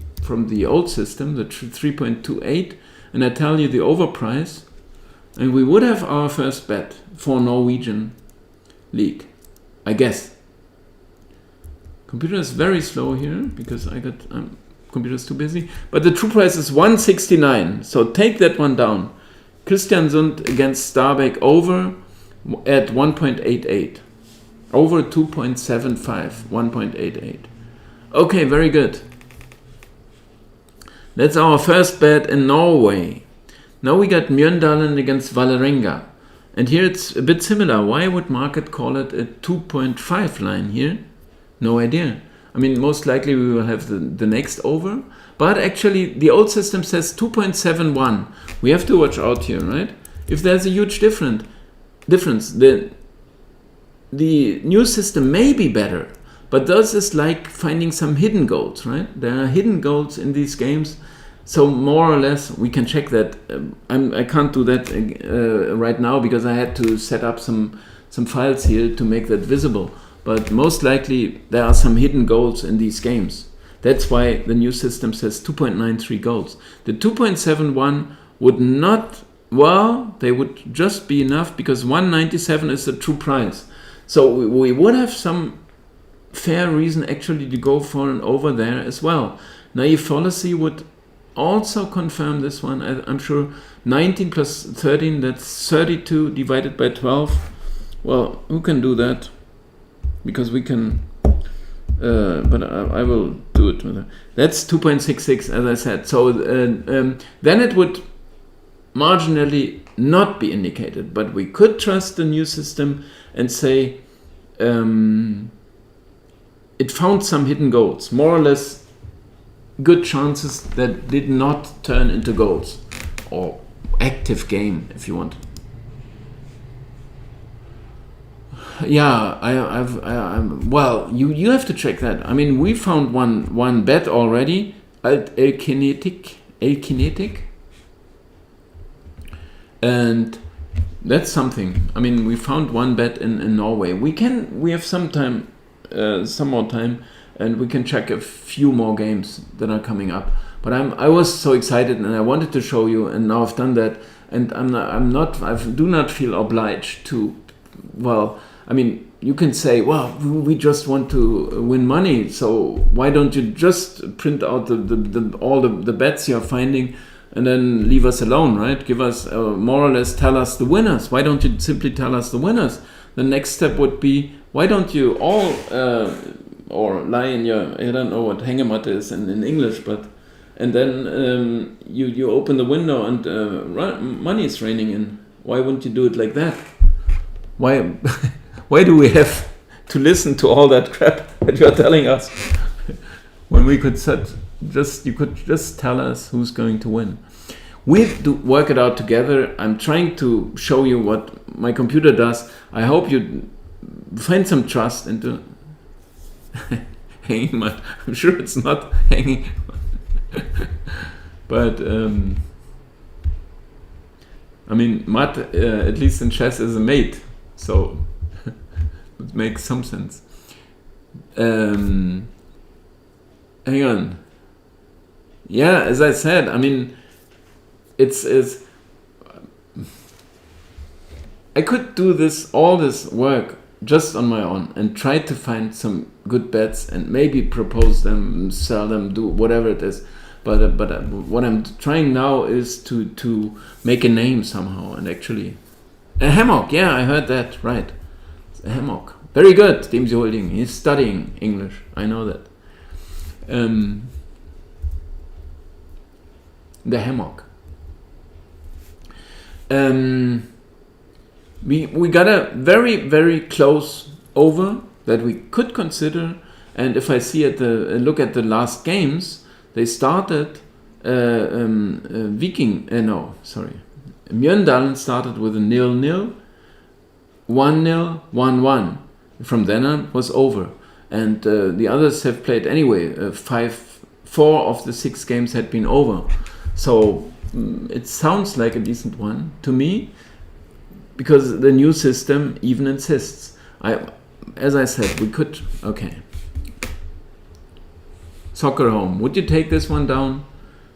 old system, the 3.28, and I tell you the overprice, and we would have our first bet for Norwegian league, I guess. Computer is very slow here because computer's too busy, but the true price is 169, so take that one down. Kristiansund against Stabæk over at 1.88, over 2.75, 1.88. Okay, very good. That's our first bet in Norway. Now we got Mjøndalen against Vålerenga, and here it's a bit similar. Why would market call it a 2.5 line here? No idea. I mean, most likely we will have the next over. But actually, the old system says 2.71. We have to watch out here, right? If there's a huge difference, the new system may be better. But this is like finding some hidden goals, right? There are hidden goals in these games. So more or less, we can check that. I can't do that right now because I had to set up some files here to make that visible. But most likely there are some hidden goals in these games. That's why the new system says 2.93 goals. The 2.71 would not, well, they would just be enough because 197 is the true price. So we would have some fair reason actually to go for an over there as well. Naive fallacy would also confirm this one. I'm sure 19 plus 13, that's 32 divided by 12. Well, who can do that? Because we can, but I will do it with it. That's 2.66, as I said. So then it would marginally not be indicated, but we could trust the new system and say it found some hidden goals, more or less good chances that did not turn into goals, or active game, if you want. Yeah, well, you have to check that. I mean, we found one bet already, Elkinetic, and that's something. I mean, we found one bet in Norway. We have some more time, and we can check a few more games that are coming up. But I was so excited, and I wanted to show you, and now I've done that, and I do not feel obliged to, well, I mean, you can say, well, we just want to win money, so why don't you just print out all the bets you're finding and then leave us alone, right? Give us, more or less tell us the winners. Why don't you simply tell us the winners? The next step would be, why don't you all, or lie in your, I don't know what hängematte is in English, but, and then you open the window and money is raining in. Why wouldn't you do it like that? Why... Why do we have to listen to all that crap that you're telling us when we could you could just tell us who's going to win? We do work it out together. I'm trying to show you what my computer does. I hope you find some trust into hanging mud. I'm sure it's not hanging. But I mean, mud, at least in chess, is a mate, so it makes some sense. Hang on. Yeah, as I said, I mean, it's I could do all this work just on my own and try to find some good bets and maybe propose them, sell them, do whatever it is. But what I'm trying now is to make a name somehow, and actually a hammock. Yeah, I heard that right. It's a hammock. Very good, Demsy Holding. He's studying English. I know that. The hammock. We got a very, very close over that we could consider, and if I look at the last games, they started Mjøndalen started with a 0-0, 1-0, 1-1. From then on, it was over, and the others have played anyway. 4 of the 6 games had been over, so it sounds like a decent one to me, because the new system even insists. As I said, we could. Okay. Soccer home. Would you take this one down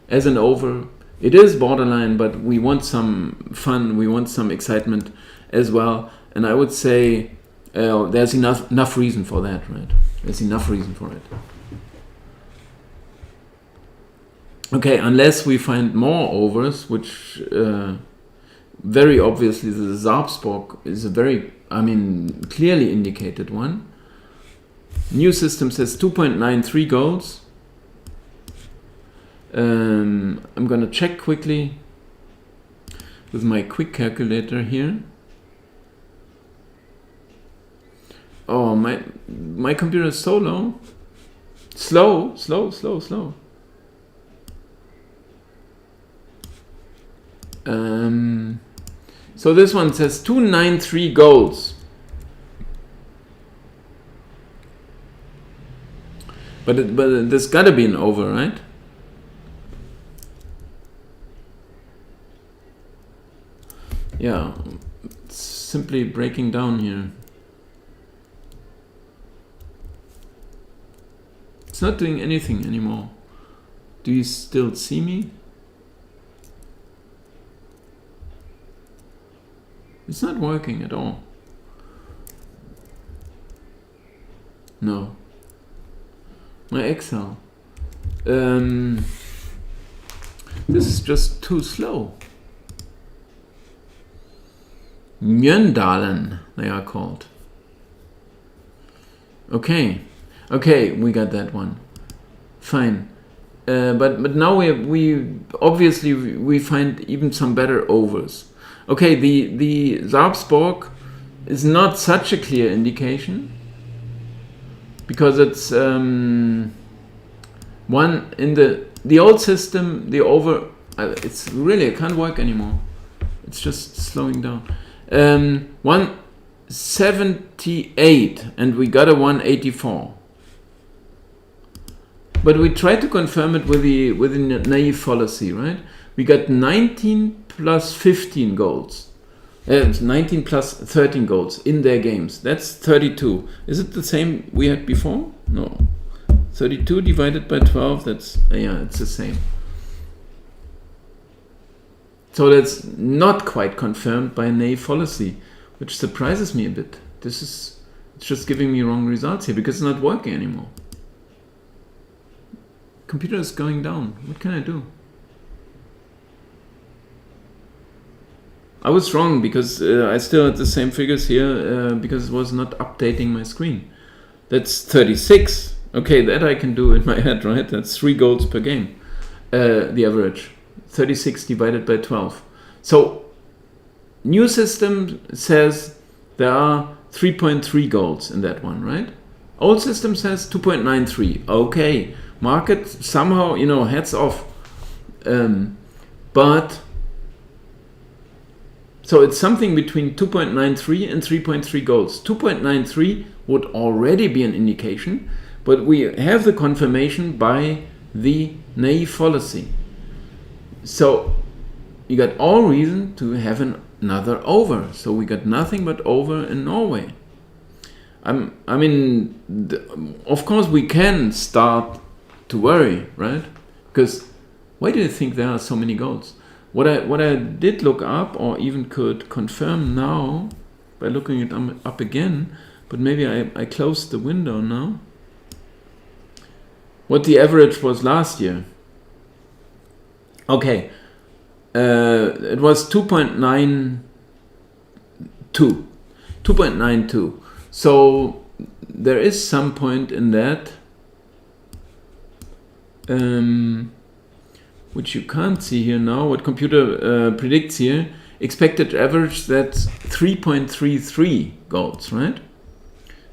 as an over? It is borderline, but we want some fun. We want some excitement as well. And I would say there's enough reason for that, right? There's enough reason for it. Okay, unless we find more overs, which very obviously the Sarpsborg is a very, clearly indicated one. New system says 2.93 goals. I'm gonna check quickly with my quick calculator here. Oh, my computer is so low. Slow. So this one says 293 goals. But there's gotta be an over, right? Yeah, it's simply breaking down here. It's not doing anything anymore. Do you still see me? It's not working at all. No. My Excel. This is just too slow. Mjøndalen, they are called. Okay, we got that one. Fine. But now we obviously find even some better overs. Okay, the Sarpsborg is not such a clear indication, because it's one in the old system, the over, it's really, it can't work anymore. It's just slowing down. 178, and we got a 184. But we tried to confirm it with the naive fallacy, right? We got 19 plus 15 goals. 19 plus 13 goals in their games. That's 32. Is it the same we had before? No. 32 divided by 12, that's, it's the same. So that's not quite confirmed by naive fallacy, which surprises me a bit. It's just giving me wrong results here, because it's not working anymore. Computer is going down. What can I do? I was wrong, because I still had the same figures here, because it was not updating my screen. That's 36. Okay, that I can do in my head, right? That's 3 goals per game, the average. 36 divided by 12. So, new system says there are 3.3 goals in that one, right? Old system says 2.93. Okay, market somehow, heads off. But so it's something between 2.93 and 3.3 goals. 2.93 would already be an indication, But we have the confirmation by the naive fallacy. So you got all reason to have another over. So we got nothing but over in Norway. I mean, of course we can start to worry, right? Because why do you think there are so many goals? What I did look up, or even could confirm now by looking it up again, but maybe I closed the window now. What the average was last year. Okay, it was 2.92. 2.92. So there is some point in that, which you can't see here now. What computer predicts here, expected average, that's 3.33 goals, right?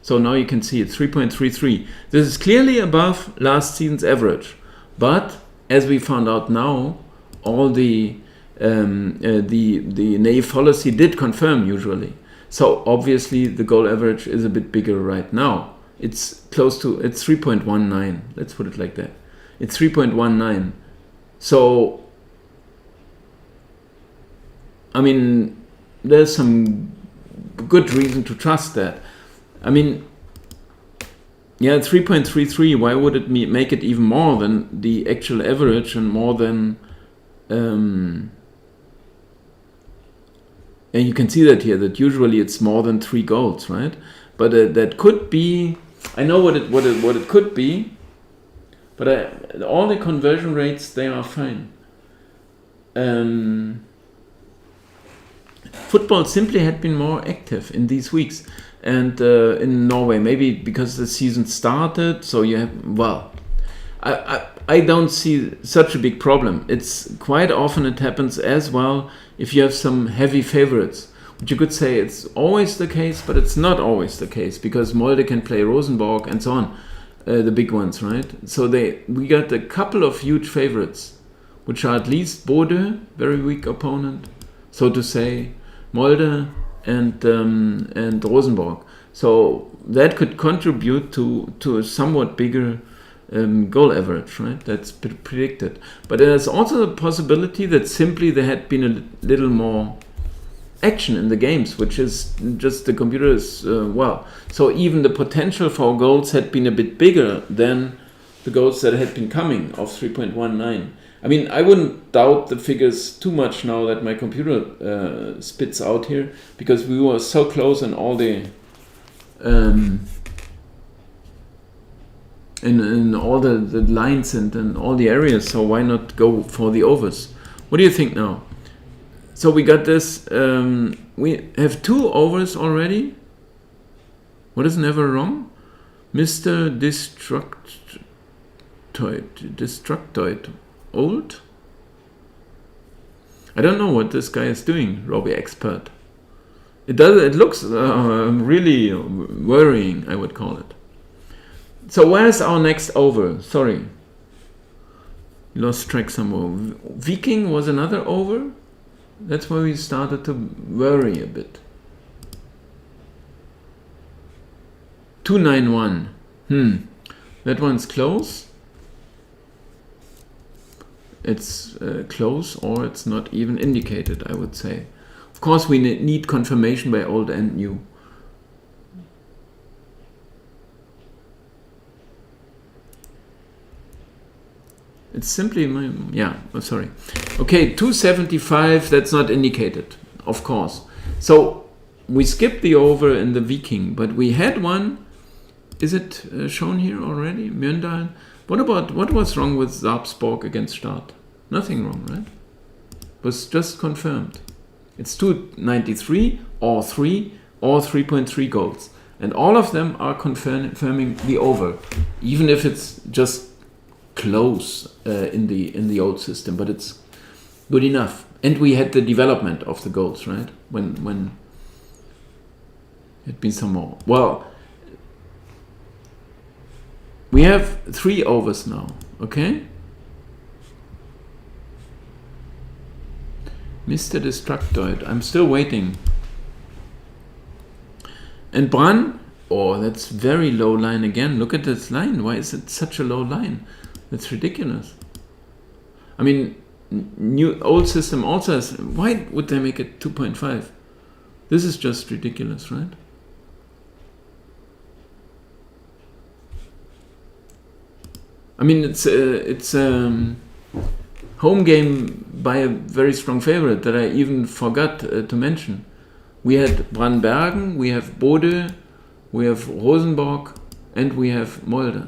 So now you can see it, 3.33. This is clearly above last season's average. But as we found out now, all the naive fallacy did confirm usually. So obviously the goal average is a bit bigger right now. It's close to, it's 3.19. Let's put it like that. It's 3.19. So, I mean, there's some good reason to trust that. I mean, yeah, 3.33, why would it make it even more than the actual average and more than... and you can see that here, that usually it's more than 3 goals, right? But that could be... I know what it could be, but all the conversion rates, they are fine. Football simply had been more active in these weeks. And in Norway, maybe because the season started, so you have, well, I don't see such a big problem. It's quite often it happens as well if you have some heavy favorites. Which you could say it's always the case, but it's not always the case, because Molde can play Rosenborg and so on, the big ones, right? So we got a couple of huge favorites, which are at least Bode, very weak opponent, so to say, Molde and Rosenborg. So that could contribute to a somewhat bigger goal average, right? That's predicted. But there's also the possibility that simply there had been a little more action in the games, which is just the computers, well. So even the potential for goals had been a bit bigger than the goals that had been coming of 3.19. I mean, I wouldn't doubt the figures too much now that my computer spits out here, because we were so close in all the in all the lines and in all the areas. So why not go for the overs? What do you think now? So we got this. We have 2 overs already. What is never wrong? Mr. Destructoid. Old? I don't know what this guy is doing, Robbie Expert. It looks really worrying, I would call it. So where's our next over? Sorry. Lost track somewhere. Viking was another over? That's where we started to worry a bit. 291. That one's close. It's close, or it's not even indicated, I would say. Of course, we need confirmation by old and new. It's simply sorry. Okay, 275, that's not indicated, of course. So we skipped the over in the Viking, but we had one. Is it shown here already? Mjøndalen. What was wrong with Sarpsborg against Start? Nothing wrong, right? It was just confirmed. It's 293 or 3 or 3.3 goals. And all of them are confirming the over, even if it's just close in the old system, but it's good enough. And we had the development of the goals, right? When it'd been some more. Well, we have 3 overs now, okay? Mr. Destructoid, I'm still waiting. And Bran, Oh, that's very low line again. Look at this line. Why is it such a low line? That's ridiculous. I mean, old system also has... Why would they make it 2.5? This is just ridiculous, right? I mean, it's home game by a very strong favorite that I even forgot to mention. We had Brandbergen, we have Bode, we have Rosenborg, and we have Molde.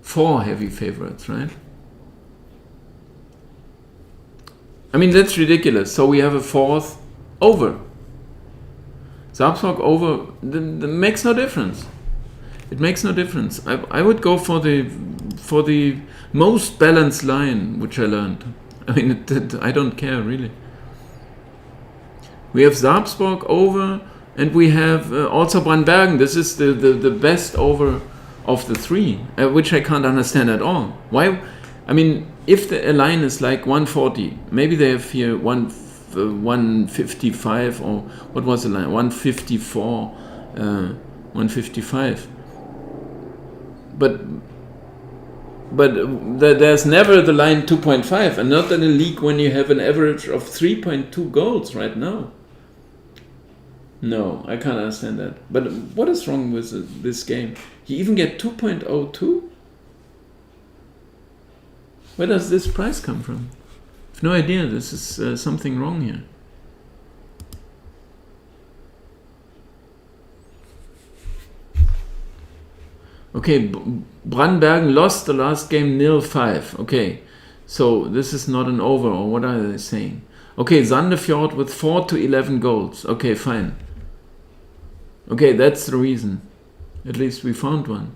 4 heavy favorites, right? I mean, that's ridiculous. So we have a 4th over. Salzburg over, makes no difference. It makes no difference. I would go for the most balanced line, which I learned. I mean, I don't care really. We have Salzburg over, and we have also Brandbergen. This is the best over of the 3, which I can't understand at all. Why? I mean, if the line is like 140, maybe they have here 155, or what was the line? 154, 155. But there's never the line 2.5, and not in a league when you have an average of 3.2 goals right now. No, I can't understand that. But what is wrong with this game? You even get 2.02? Where does this price come from? I have no idea. This is something wrong here. Okay, Brandbergen lost the last game 0-5. Okay, so this is not an over, or what are they saying? Okay, Sandefjord with 4 to 11 goals. Okay, fine. Okay, that's the reason. At least we found one.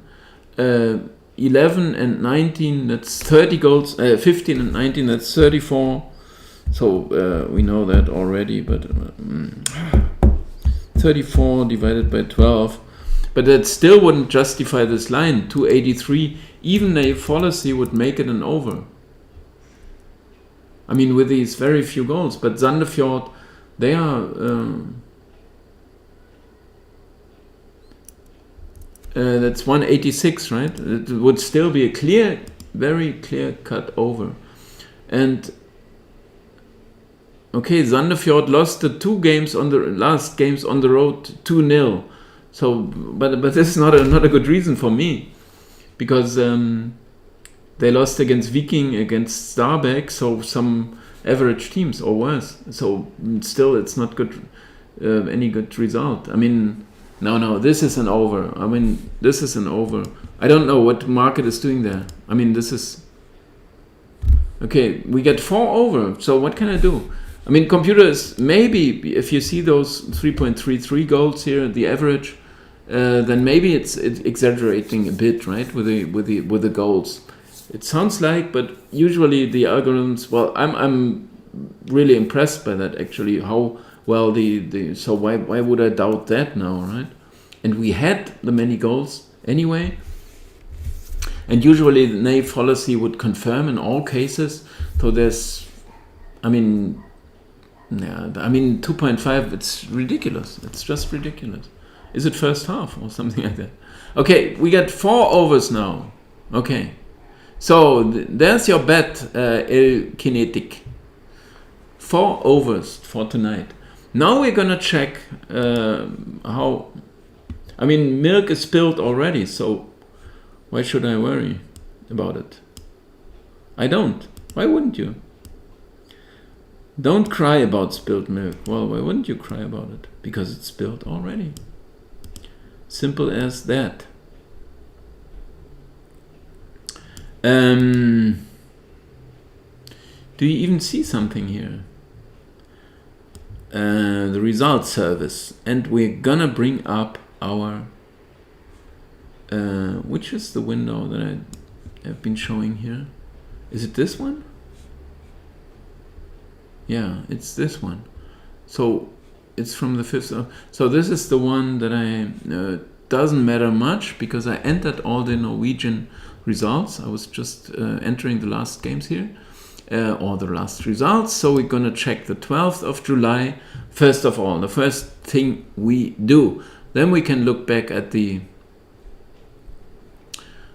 11 and 19, that's 30 goals. 15 and 19, that's 34. So we know that already, but 34 divided by 12. But that still wouldn't justify this line. 283, even a fallacy would make it an over. I mean, with these very few goals. But Sandefjord, they are... that's 186, right? It would still be a clear, very clear cut over. And... Okay, Sandefjord lost the last games on the road 2-0. So, but this is not a good reason for me, because they lost against Viking, against Stabæk, so some average teams or worse. So still, it's not good, any good result. I mean, no, this is an over. I mean, this is an over. I don't know what the market is doing there. I mean, this is okay. We get 4 over. So what can I do? I mean, computers, maybe if you see those 3.33 goals here, the average, then maybe it's exaggerating a bit, right? With the goals, it sounds like, but usually the algorithms. Well, I'm really impressed by that actually. How well so why would I doubt that now, right? And we had the many goals anyway. And usually the naive fallacy would confirm in all cases. So there's, I mean. Yeah, I mean 2.5. It's ridiculous. It's just ridiculous. Is it first half or something like that? Okay, we got 4 overs now. Okay, so there's your bet, El Kinetic. 4 overs for tonight. Now we're gonna check how. I mean, milk is spilled already, so why should I worry about it? I don't. Why wouldn't you? Don't cry about spilled milk. Well, why wouldn't you cry about it? Because it's spilled already. Simple as that. Do you even see something here? The results service. And we're gonna bring up our... which is the window that I have been showing here? Is it this one? Yeah, it's this one. So it's from the 5th. So this is the one that I doesn't matter much because I entered all the Norwegian results. I was just entering the last games here, or the last results. So we're gonna check the 12th of July. First of all, the first thing we do, Then we can look back at the...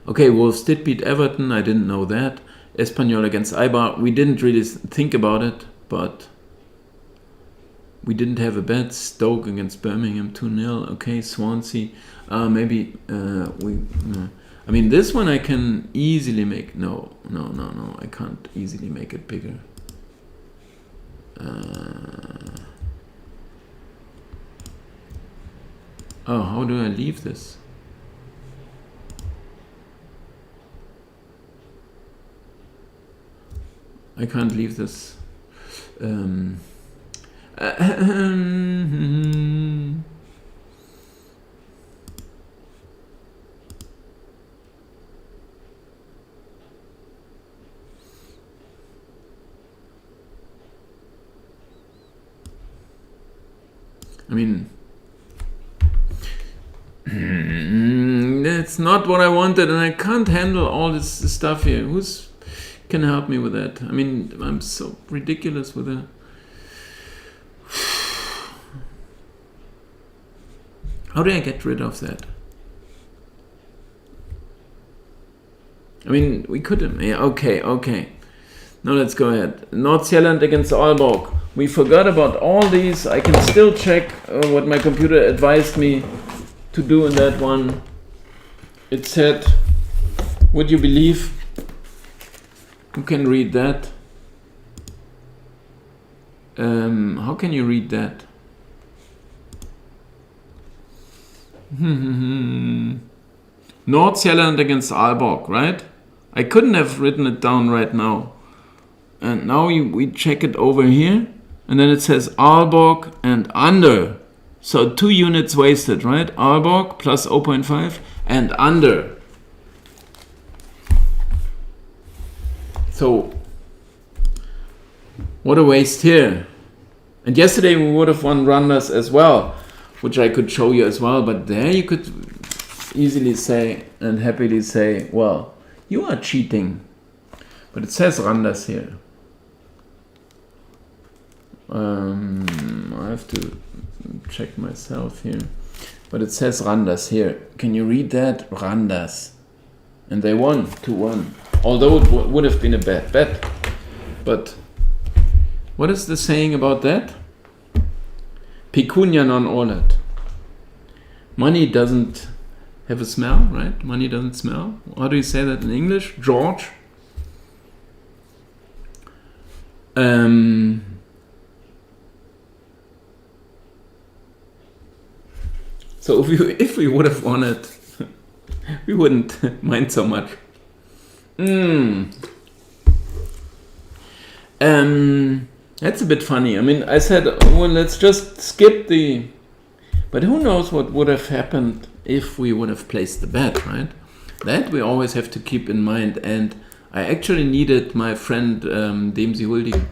Okay, Wolves did beat Everton. I didn't know that. Espanyol against Eibar. We didn't really think about it, but we didn't have a bet. Stoke against Birmingham 2-0. Okay, Swansea. Maybe we... I mean, this one I can easily make... No. I can't easily make it bigger. Oh, how do I leave this? I can't leave this. I mean, that's not what I wanted, and I can't handle all this stuff here. Who's can help me with that? I mean, I'm so ridiculous with it. How do I get rid of that? I mean, we could have... Yeah, okay. Now let's go ahead. North Zealand against Aalborg. We forgot about all these. I can still check what my computer advised me to do in that one. It said, would you believe? Who can read that? How can you read that? North Zealand against Aalborg, right? I couldn't have written it down right now. And now we check it over here. And then it says Aalborg and under. So 2 units wasted, right? Aalborg plus 0.5 and under. So what a waste here. And yesterday we would have won runners as well, which I could show you as well. But there you could easily say and happily say, well, you are cheating. But it says Randers here. I have to check myself here. But it says Randers here. Can you read that? Randers. And they won 2-1. Although it would have been a bad bet. But what is the saying about that? Pecunia non olet. Money doesn't have a smell, right? Money doesn't smell. How do you say that in English? George? So if we would have won it, we wouldn't mind so much. That's a bit funny. I mean, I said, well, let's just skip the... But who knows what would have happened if we would have placed the bet, right? That we always have to keep in mind. And I actually needed my friend Dem Sie huldigen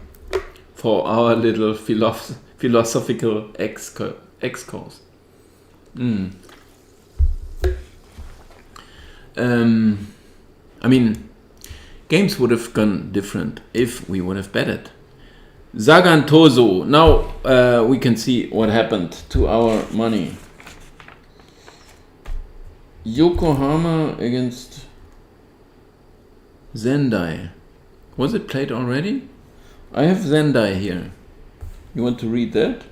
for our little philosophical excurse. I mean, games would have gone different if we would have betted. Sagan Toso. Now we can see what happened to our money. Yokohama against Sendai. Was it played already? I have Sendai here. You want to read that?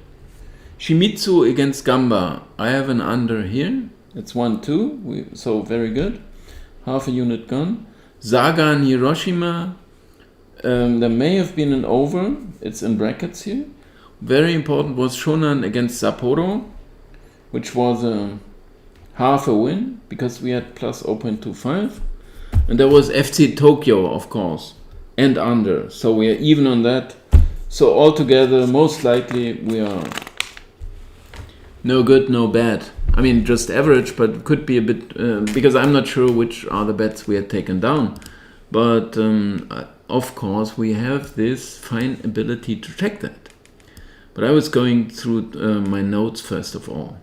Shimizu against Gamba. I have an under here. It's 1-2. So very good. Half a unit gone. Sagan Hiroshima. There may have been an over. It's in brackets here. Very important was Shonan against Sapporo, which was a half a win because we had plus 0.25. And there was FC Tokyo, of course, and under. So we are even on that. So altogether, most likely we are no good, no bad. I mean, just average, but could be a bit, because I'm not sure which are the bets we had taken down. But of course, we have this fine ability to check that. But I was going through my notes first of all.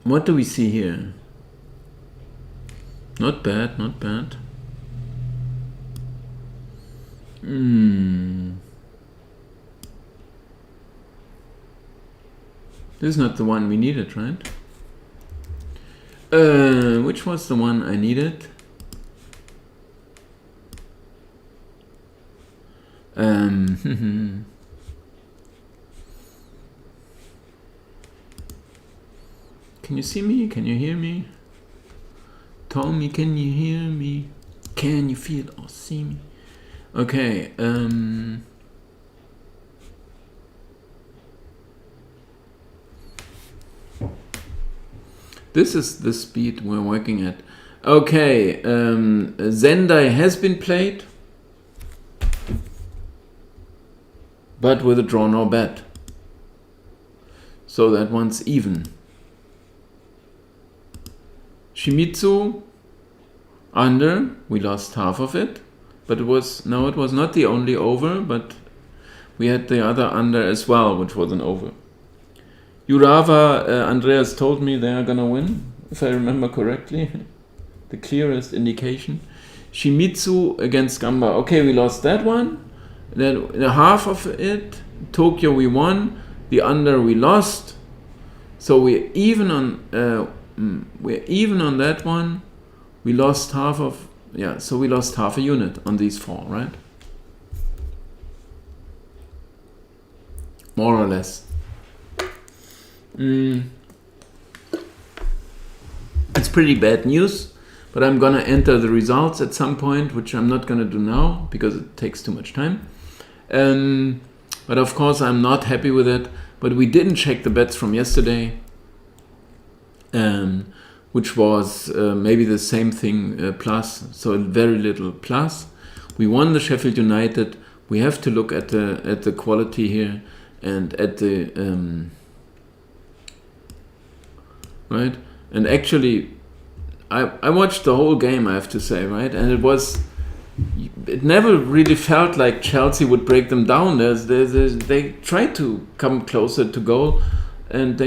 What do we see here? Not bad, not bad. This is not the one we needed, right? Which was the one I needed? Can you see me? Can you hear me? Tommy, can you hear me? Can you feel or see me? Okay, this is the speed we're working at. Okay, Zendai has been played, but with a draw no bet. So that one's even. Shimizu, under, we lost half of it, but it was not the only over, but we had the other under as well, which was an over. Urawa, Andreas told me they are gonna win, if I remember correctly, the clearest indication. Shimizu against Gamba, okay, we lost that one, then half of it. Tokyo we won, the under we lost, so we're even on that one. We lost half of, so we lost half a unit on these four, right? More or less. It's pretty bad news, but I'm gonna enter the results at some point, which I'm not gonna do now because it takes too much time. But of course I'm not happy with it, but we didn't check the bets from yesterday. Which was maybe the same thing plus, so very little plus. We won the Sheffield United. We have to look at the quality here and at the right. And actually, I watched the whole game, I have to say, right, and it never really felt like Chelsea would break them down. They tried to come closer to goal, and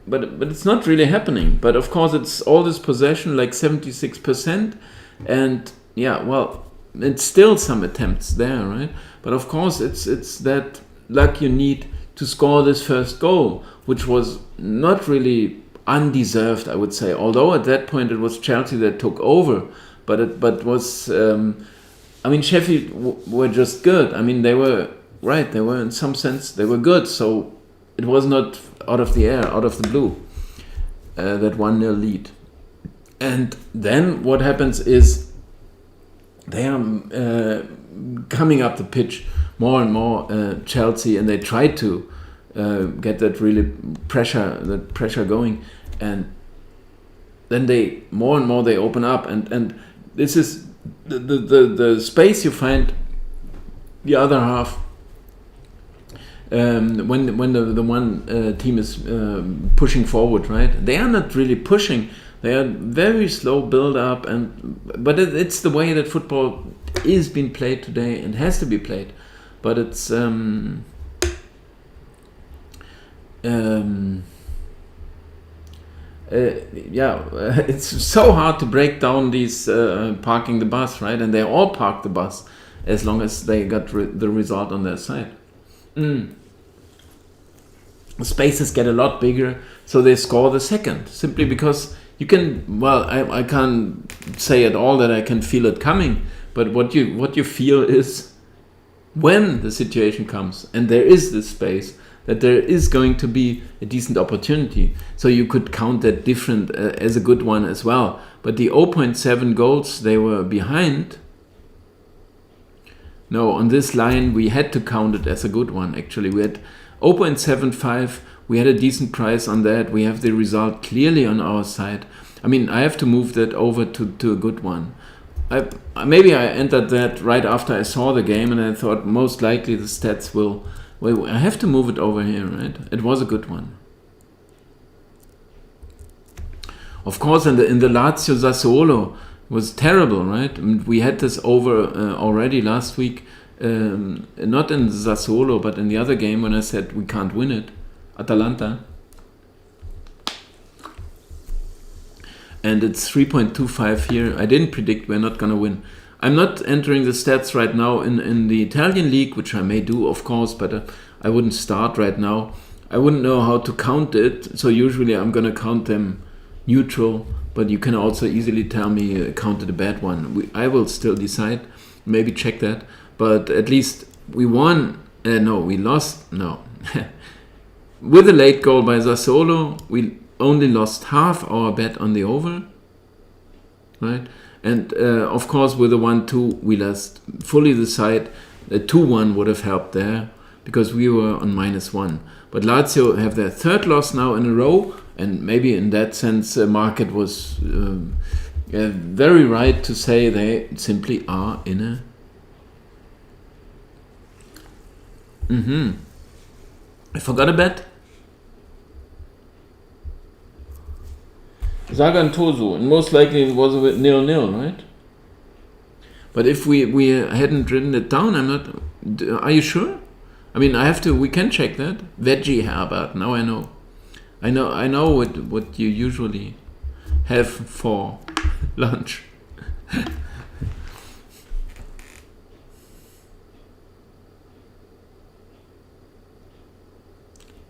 But it's not really happening. But of course, it's all this possession, like 76%, and it's still some attempts there, right? But of course, it's that luck you need to score this first goal, which was not really undeserved, I would say. Although at that point it was Chelsea that took over, but was Sheffield were just good. I mean, they were right. They were in some sense they were good. So it was not out of the air, out of the blue, that 1-0 lead. And then what happens is they are coming up the pitch more and more, Chelsea, and they try to get that pressure going, and then they more and more they open up, and this is the space you find the other half. When the one team is pushing forward, right? They are not really pushing. They are very slow build up, but it's the way that football is being played today and has to be played. But it's it's so hard to break down these parking the bus, right? And they all park the bus as long as they got the result on their side. Spaces get a lot bigger, so they score the second, simply because you can, I can't say at all that I can feel it coming, but what you feel is when the situation comes and there is this space, that there is going to be a decent opportunity. So you could count that different as a good one as well. But the 0.7 goals they were behind, no, on this line we had to count it as a good one. Actually, we had 0.75. We had a decent price on that. We have the result clearly on our side. I mean, I have to move that over to a good one. Maybe I entered that right after I saw the game, and I thought most likely the stats will. Well, I have to move it over here, right? It was a good one. Of course, in the Lazio Sassuolo was terrible, right? I mean, we had this over already last week, not in Sassuolo, but in the other game when I said we can't win it, Atalanta. And it's 3.25 here. I didn't predict we're not going to win. I'm not entering the stats right now in the Italian league, which I may do, of course, but I wouldn't start right now. I wouldn't know how to count it. So usually I'm gonna count them neutral, but you can also easily tell me counted a bad one. I will still decide, maybe check that. But at least we won. No, we lost. No. With a late goal by Sassuolo, we only lost half our bet on the over. Right? And of course, with the 1-2, we lost fully the side. A 2-1 would have helped there because we were on -1. But Lazio have their third loss now in a row. And maybe in that sense, the market was very right to say they simply are in a... I forgot a bet. Sagan Tosu, and most likely it was a 0-0, right? But if we hadn't written it down, I'm not... Are you sure? I mean, we can check that. Veggie Herbert, now I know. I know what you usually have for lunch.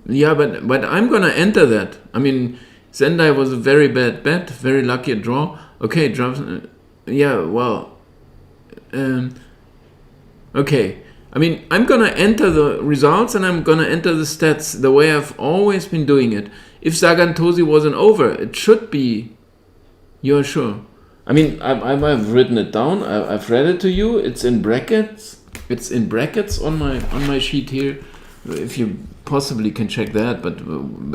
Yeah, but I'm gonna enter that. I mean, Sendai was a very bad bet, very lucky draw. Okay, yeah, well, okay. I mean, I'm gonna enter the results and I'm gonna enter the stats the way I've always been doing it. If Sagan Tosi was an over, it should be. You're sure? I mean, I've written it down. I've read it to you. It's in brackets. It's in brackets on my sheet here. If you possibly can check that, but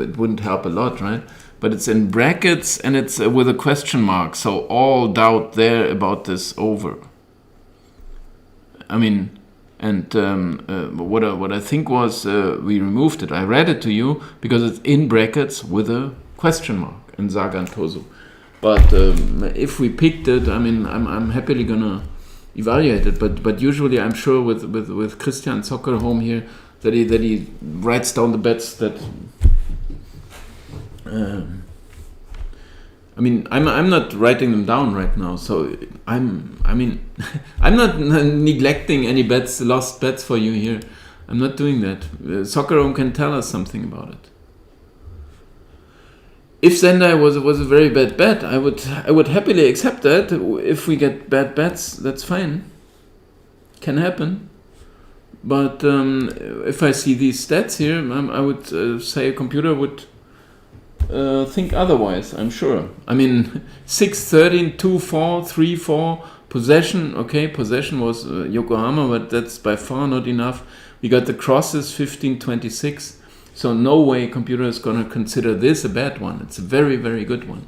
it wouldn't help a lot, right? But it's in brackets and it's with a question mark. So all doubt there about this over. I mean, and what I think was we removed it. I read it to you because it's in brackets with a question mark in Sagan Tosu. But if we picked it, I mean, I'm happily gonna evaluate it. But usually, I'm sure with Christian Soccer Home here that he writes down the bets that. I mean, I'm not writing them down right now, so I'm not neglecting any bets, lost bets for you here. I'm not doing that. Soccer Home can tell us something about it. If Sendai was a very bad bet, I would happily accept that. If we get bad bets, that's fine. Can happen. But if I see these stats here, I would say a computer would think otherwise, I'm sure. I mean, 6-13, 2-4, 3-4, possession. Okay, possession was Yokohama, but that's by far not enough. We got the crosses, 15-26. So no way computer is going to consider this a bad one. It's a very, very good one.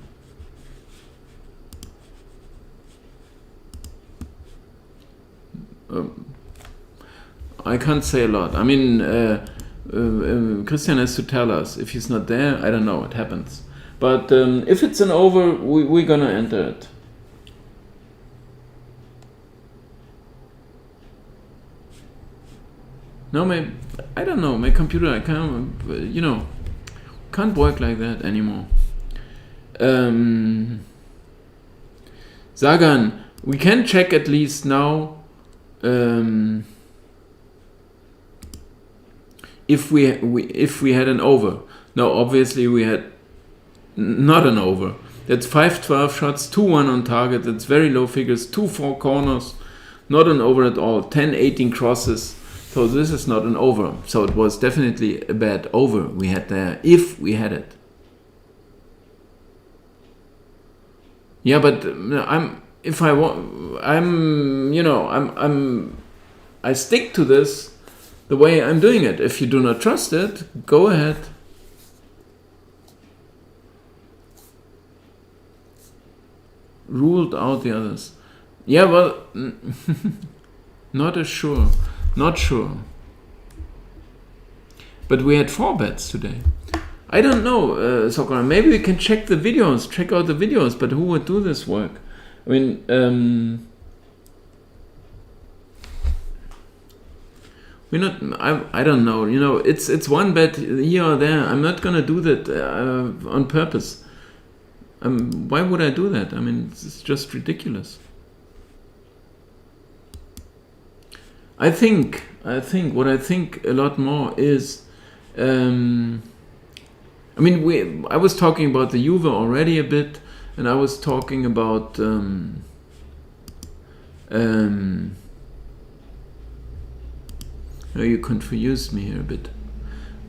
I can't say a lot. I mean, Christian has to tell us. If he's not there, I don't know. It happens. But if it's an over, we're going to enter it. No, I don't know. My computer, I can't work like that anymore. Sagan, we can check at least now if we had an over. No, obviously we had not an over. That's 5-12 shots, 2-1 on target. That's very low figures. 2-4 corners, not an over at all. 10-18 crosses. So this is not an over. So it was definitely a bad over we had there, if we had it. Yeah, but I stick to this the way I'm doing it. If you do not trust it, go ahead. Ruled out the others. Yeah, well, not as sure. Not sure. But we had 4 bets today. I don't know, Soccer. Maybe we can check the videos, check out the videos, but who would do this work? I mean, we're not, I don't know, it's one bet here or there. I'm not going to do that on purpose. Why would I do that? I mean, it's just ridiculous. I think what I think a lot more is I mean, I was talking about the Juve already a bit, and I was talking about oh, you confused me here a bit.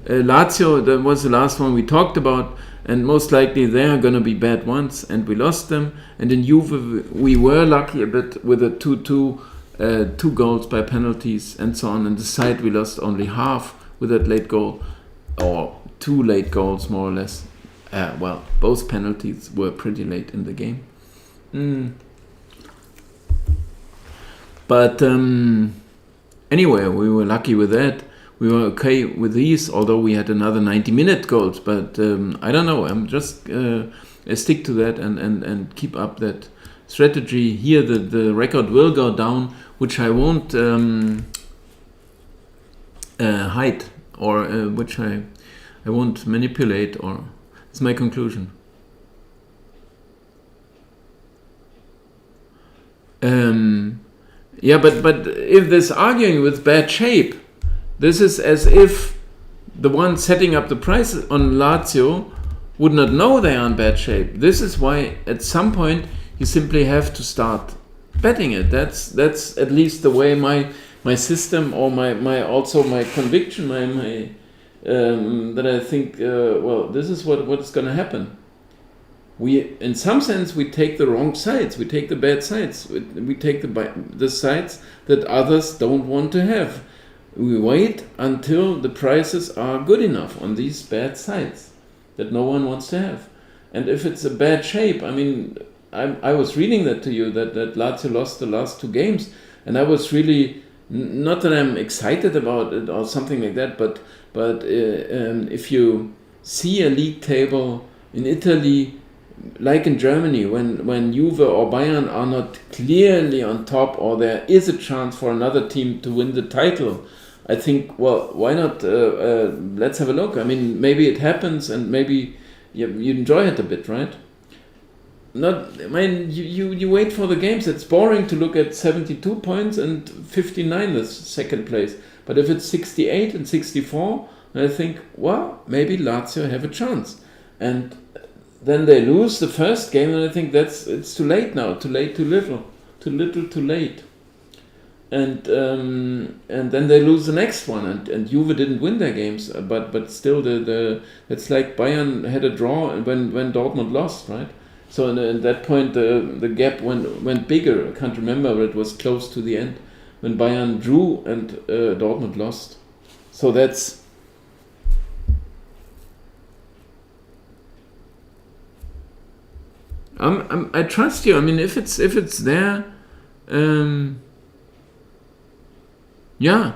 Lazio, that was the last one we talked about, and most likely they are going to be bad ones, and we lost them. And in Juve, we were lucky a bit with a 2-2, 2 goals by penalties and so on. And the side, we lost only half with that late goal, or 2 late goals more or less. Well, both penalties were pretty late in the game. But anyway, we were lucky with that. We were okay with these, although we had another 90-minute goals. But I don't know. I'm just stick to that and keep up that strategy. Here, the record will go down, which I won't hide, or which I won't manipulate. Or it's my conclusion. Yeah, but if this arguing with bad shape, this is as if the one setting up the price on Lazio would not know they are in bad shape. This is why at some point you simply have to start betting it. That's at least the way my system, or my also my conviction, my that I think well, this is what's going to happen. We, in some sense, we take the wrong sides. We take the bad sides. We take the sides that others don't want to have. We wait until the prices are good enough on these bad sides that no one wants to have. And if it's a bad shape, I mean, I was reading that to you, that Lazio lost the last 2 games, and I was really, not that I'm excited about it or something like that, but if you see a league table in Italy, like in Germany, when Juve or Bayern are not clearly on top, or there is a chance for another team to win the title, I think, well, why not? Let's have a look. I mean, maybe it happens, and maybe you enjoy it a bit, right? Not, I mean, you wait for the games. It's boring to look at 72 points and 59 the second place. But if it's 68 and 64, then I think, well, maybe Lazio have a chance. And then they lose the first game, and I think it's too late now. Too late, too little. Too little, too late. And then they lose the next one, and Juve didn't win their games, but still it's like Bayern had a draw when Dortmund lost, right? So at that point the gap went bigger. I can't remember, but it was close to the end when Bayern drew and Dortmund lost. So that's I trust you. I mean, if it's there. Yeah,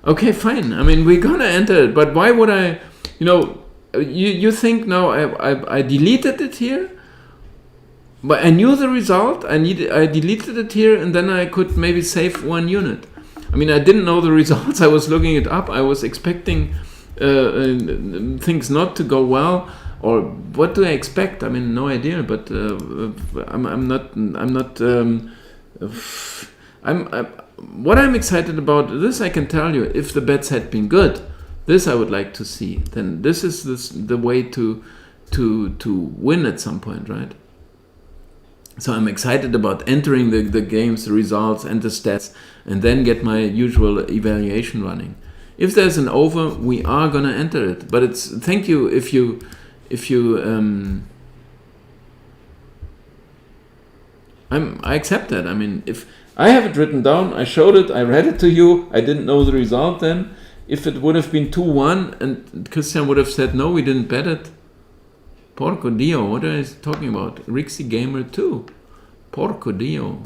okay, fine. I mean, we're gonna enter it, but why would I? You think now I deleted it here, but I knew the result. I deleted it here, and then I could maybe save 1 unit. I mean, I didn't know the results. I was looking it up. I was expecting things not to go well, or what do I expect? I mean, no idea. But what I'm excited about, this I can tell you, if the bets had been good, this I would like to see. Then this is the way to win at some point, right? So I'm excited about entering the games, the results and the stats, and then get my usual evaluation running. If there's an over, we are gonna enter it. But it's, thank you if you I accept that. I mean, if I have it written down, I showed it, I read it to you, I didn't know the result then. If it would have been 2-1 and Christian would have said, no, we didn't bet it. Porco Dio, what are you talking about? Rixie Gamer 2. Porco Dio.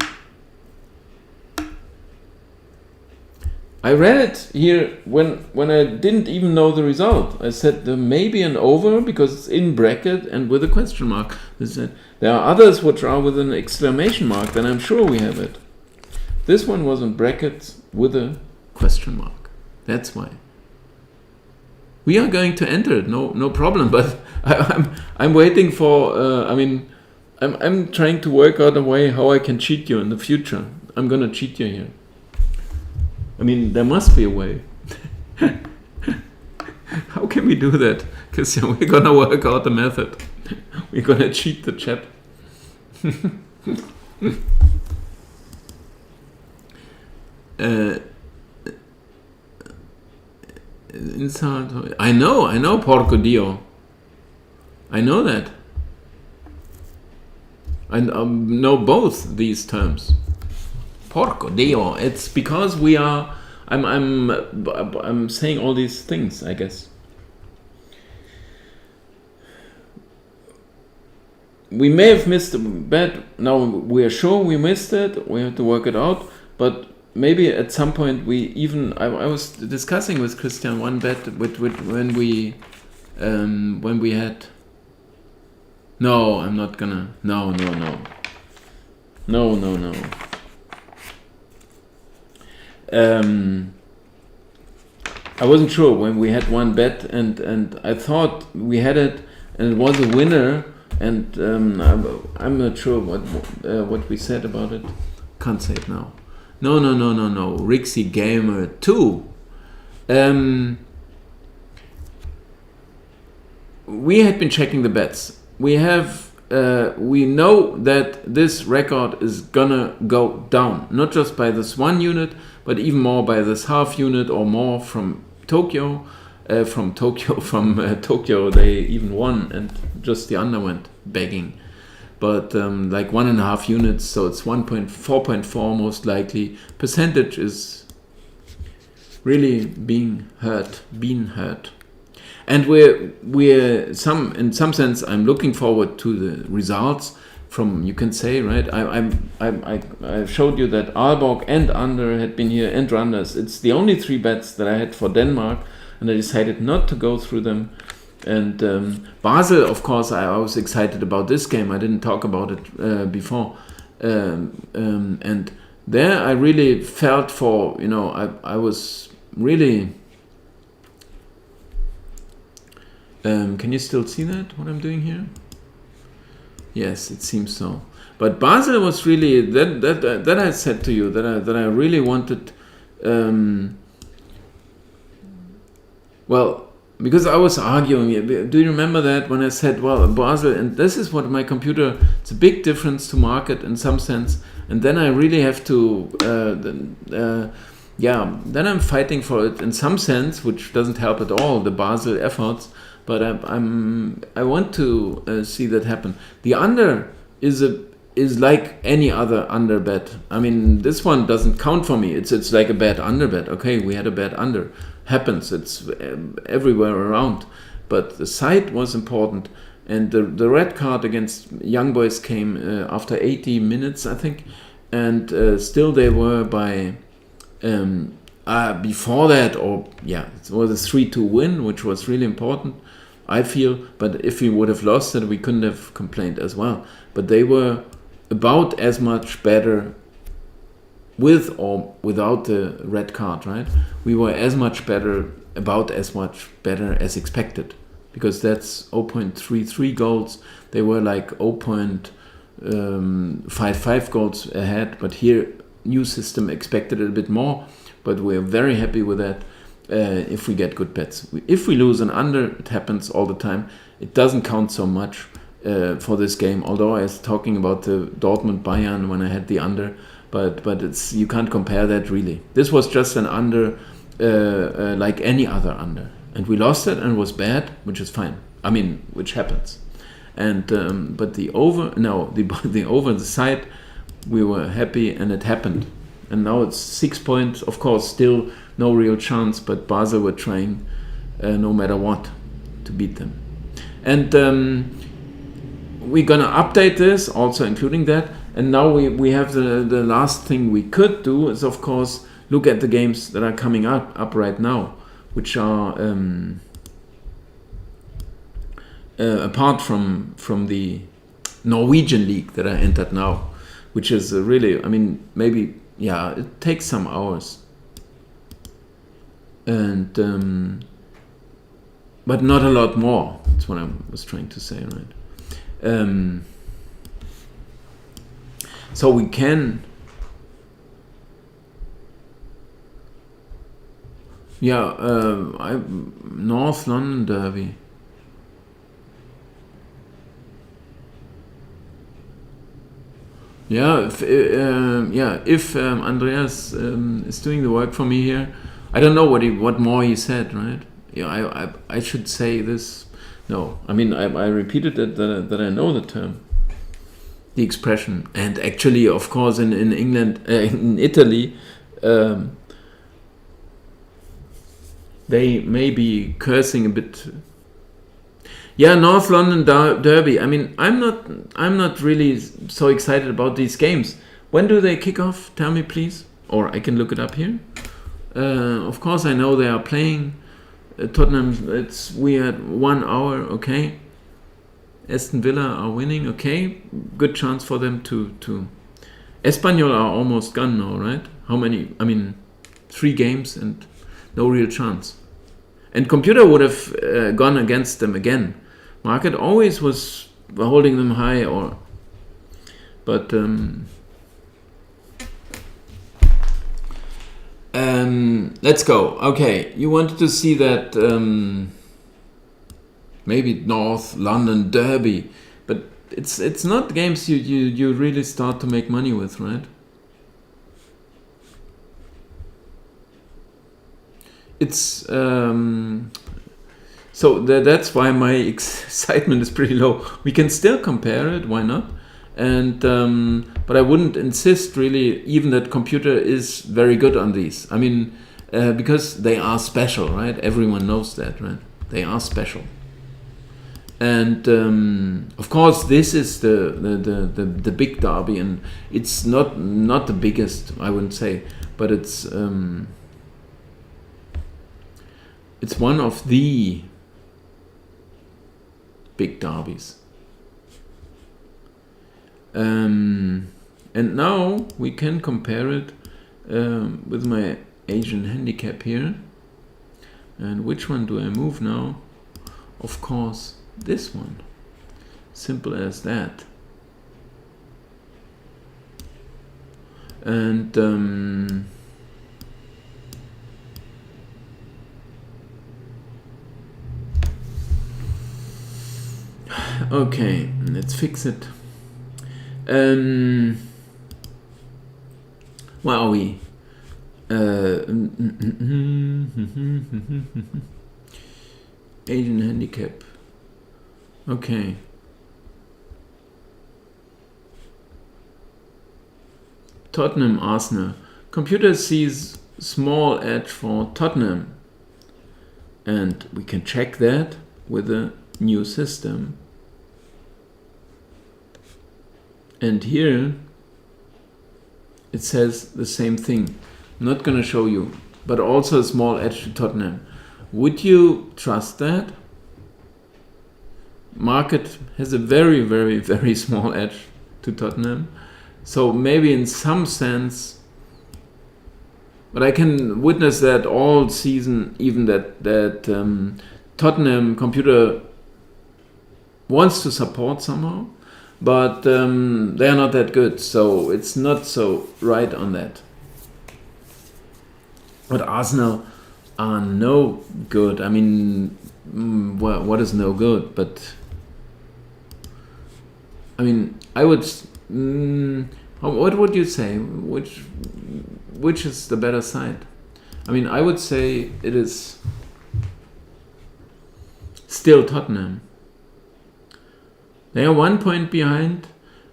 I read it here when I didn't even know the result. I said there may be an over because it's in bracket and with a question mark. There are others which are with an exclamation mark, then I'm sure we have it. This one was in brackets with a question mark. That's why. We are going to enter it, no problem. But I'm waiting for. I'm trying to work out a way how I can cheat you in the future. I'm gonna cheat you here. I mean, there must be a way. How can we do that, Christian? We're gonna work out the method. We're gonna cheat the chat. Insult. I know, porco dio. I know that. I know both these terms. Porco dio. It's because we are. I'm saying all these things, I guess. We may have missed a bet. Now we are sure we missed it. We have to work it out. But maybe at some point we even. I was discussing with Christian one bet with when we had. No, I'm not gonna. No. I wasn't sure when we had one bet, and I thought we had it, and it was a winner, and I'm not sure what we said about it. Can't say it now. No. Rixie Gamer 2. We had been checking the bets. We know that this record is gonna go down, not just by this one unit, but even more by this half unit or more from Tokyo. From Tokyo, they even won, and just the under went begging. But like 1.5 units, so it's 4.4 most likely. Percentage is really being hurt. And we're in some sense, I'm looking forward to the results from, you can say, right? I showed you that Aalborg and Under had been here, and Randers. It's the only 3 bets that I had for Denmark, and I decided not to go through them. And Basel, of course, I was excited about this game. I didn't talk about it before. And there I really felt for, I was really... can you still see that, what I'm doing here? Yes, it seems so. But Basel was really, that I said to you, that I really wanted, well, because I was arguing, do you remember that when I said, well, Basel, and this is what my computer, it's a big difference to market in some sense, and then I really have to, then I'm fighting for it in some sense, which doesn't help at all, the Basel efforts, but I want to see that happen. The under is like any other under bet. I mean, this one doesn't count for me. It's like a bad under bet. Okay, we had a bad under. Happens. It's everywhere around. But the side was important, and the red card against Young Boys came after 80 minutes, I think, and still they were by. Before that, it was a 3-2 win, which was really important, I feel. But if we would have lost it, we couldn't have complained as well. But they were about as much better with or without the red card, right? We were as much better as expected, because that's 0.33 goals. They were like 0.55 goals ahead, but here new system expected a bit more, but we're very happy with that if we get good bets. If we lose an under, it happens all the time. It doesn't count so much for this game, although I was talking about the Dortmund Bayern when I had the under, but it's, you can't compare that really. This was just an under like any other under, and we lost it and it was bad, which is fine. I mean, which happens. And but the over the side, we were happy, and it happened. And now it's 6 points. Of course, still no real chance, but Basel were trying no matter what to beat them. And we're gonna update this, also including that. And now we have the last thing we could do is, of course, look at the games that are coming up right now, which are apart from the Norwegian league that I entered now, which is really, I mean, maybe, yeah, it takes some hours, and but not a lot more. That's what I was trying to say, right? So we can Yeah, North London Derby. Yeah, if Andreas is doing the work for me here, I don't know what more he said, right? Yeah, I should say this. No, I mean I repeated that I know the term, the expression, and actually, of course, in England, in Italy, they may be cursing a bit. Yeah, North London Derby. I mean, I'm not really so excited about these games. When do they kick off? Tell me, please, or I can look it up here. Of course, I know they are playing. Tottenham. We had 1 hour. Okay. Aston Villa are winning. Okay, good chance for them to. Espanyol are almost gone now, right? How many? I mean, 3 games and no real chance. And computer would have gone against them again. Market always was holding them high, but let's go. Okay, you wanted to see that maybe North London Derby, but it's not games you really start to make money with, right? It's so that's why my excitement is pretty low. We can still compare it, why not? And but I wouldn't insist really even that computer is very good on these. I mean, because they are special, right? Everyone knows that, right? They are special. And of course, this is the big derby, and it's not the biggest, I wouldn't say, but it's one of the big derbies. And now we can compare it with my Asian handicap here. And which one do I move now? Of course, this one. Simple as that. And okay, let's fix it. Where are we? Asian handicap. Okay. Tottenham Arsenal. Computer sees small edge for Tottenham. And we can check that with a new system. And here it says the same thing. I'm not going to show you, but also a small edge to Tottenham. Would you trust that? Market has a very, very, very small edge to Tottenham. So maybe in some sense, but I can witness that all season, even that Tottenham computer wants to support somehow, but they are not that good, so it's not so right on that. But Arsenal are no good. I mean, what is no good? But I mean, I would. What would you say? Which is the better side? I mean, I would say it is still Tottenham. They are 1 point behind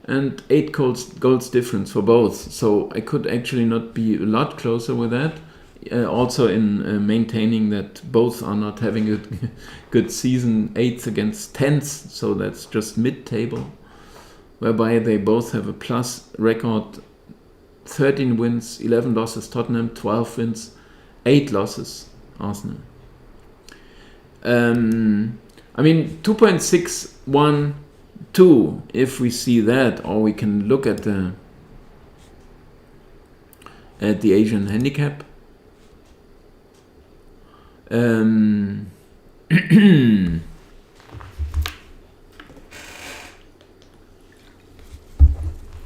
and 8 goals difference for both. So I could actually not be a lot closer with that. Also in maintaining that both are not having a good season, 8th against 10th. So that's just mid-table, whereby they both have a plus record. 13 wins, 11 losses Tottenham, 12 wins, 8 losses Arsenal. I mean, 2.612, if we see that, or we can look at the Asian handicap.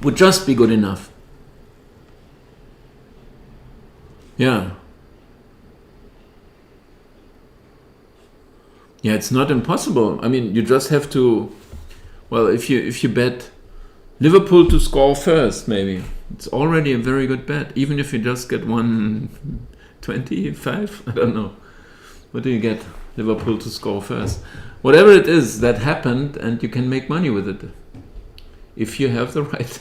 Would just be good enough. Yeah. Yeah, it's not impossible. I mean, you just have to. Well, if you bet Liverpool to score first, maybe it's already a very good bet. Even if you just get 125, I don't know. What do you get? Liverpool to score first. Whatever it is that happened, and you can make money with it if you have the right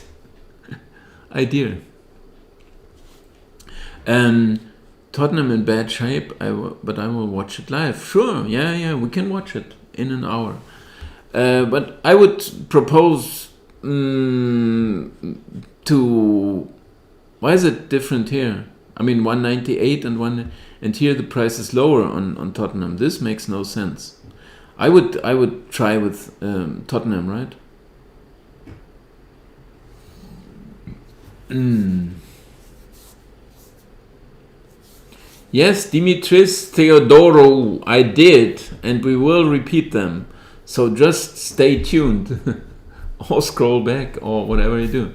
idea. Tottenham in bad shape, but I will watch it live. Sure, yeah, we can watch it in an hour. But I would propose to. Why is it different here? I mean, 198 and here the price is lower on Tottenham. This makes no sense. I would try with Tottenham, right? Yes, Dimitris Theodoro, I did, and we will repeat them. So just stay tuned, or scroll back, or whatever you do.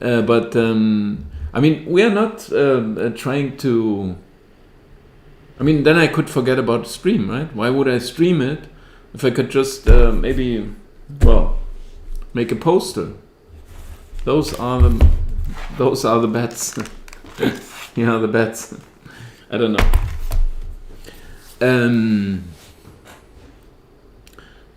But I mean, we are not trying to. I mean, then I could forget about the stream, right? Why would I stream it if I could just maybe, make a poster? Those are the bets. The bets. I don't know.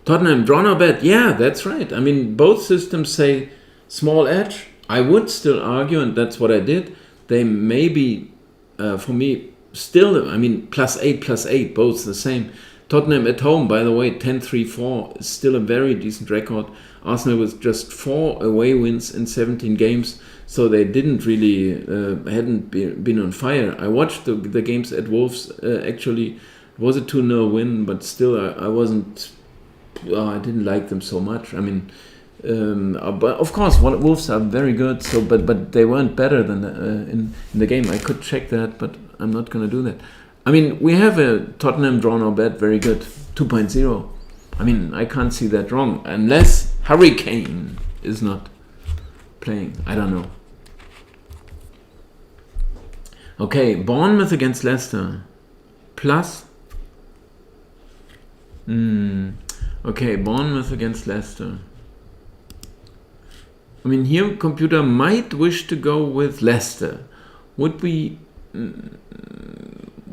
Tottenham draw no bet. Yeah, that's right. I mean, both systems say small edge. I would still argue, and that's what I did. They may be, for me, still, I mean, +8, both the same. Tottenham at home, by the way, 10-3-4 is still a very decent record. Arsenal with just 4 away wins in 17 games, so they didn't really, hadn't been on fire. I watched the games at Wolves, actually. It was a 2-0 win, but still I wasn't, I didn't like them so much. I mean, but of course, Wolves are very good, so but they weren't better than in the game. I could check that, but I'm not going to do that. I mean, we have a Tottenham draw no bet, very good, 2.0. I mean, I can't see that wrong, unless Hurricane is not playing. I don't know. Okay, Bournemouth against Leicester. Plus. Okay, Bournemouth against Leicester. I mean, here computer might wish to go with Leicester. Would we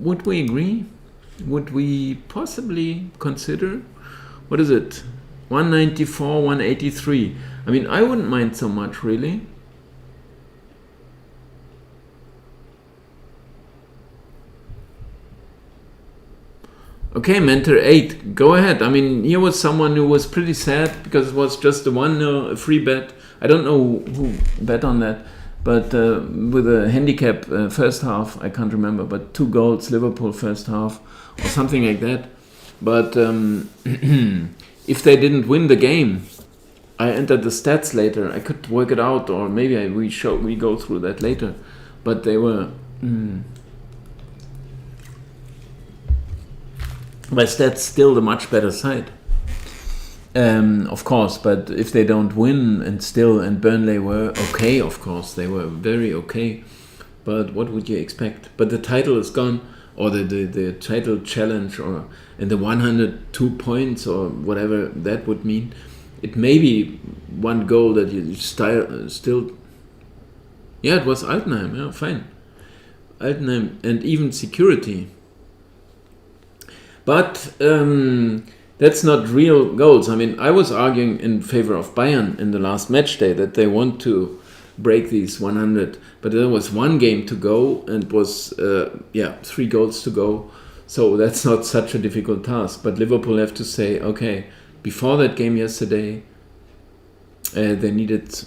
agree? Would we possibly consider? What is it? 194, 183. I mean, I wouldn't mind so much, really. Okay, Mentor 8, go ahead. I mean, here was someone who was pretty sad because it was just a 1-0 free bet. I don't know who bet on that, but with a handicap first half, I can't remember, but 2 goals, Liverpool first half, or something like that. But if they didn't win the game, I entered the stats later. I could work it out, or maybe we go through that later. But they were. My stats still the much better side, of course. But if they don't win, and Burnley were okay, of course they were very okay. But what would you expect? But the title is gone, or the title challenge, and the 102 points, or whatever that would mean. It may be one goal that you still. Yeah, it was Altenheim. Yeah, fine. Altenheim and even security. But that's not real goals. I mean, I was arguing in favor of Bayern in the last match day that they want to break these 100. But there was 1 game to go and it was 3 goals to go. So that's not such a difficult task. But Liverpool have to say, okay, before that game yesterday, they needed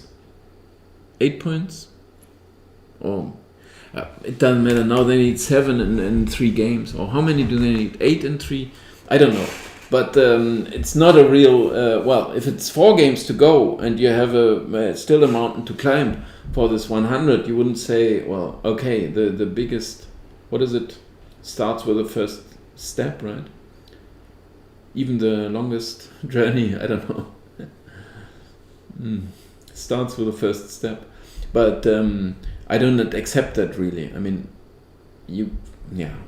8 points. It doesn't matter. Now they need 7 in 3 games. Or how many do they need? 8 in 3? I don't know. But it's not a real... if it's 4 games to go and you have still a mountain to climb for this 100, you wouldn't say, well, okay, the biggest... What is it? Starts with the first step, right? Even the longest journey, I don't know. Starts with the first step. But... I do not accept that, really. I mean,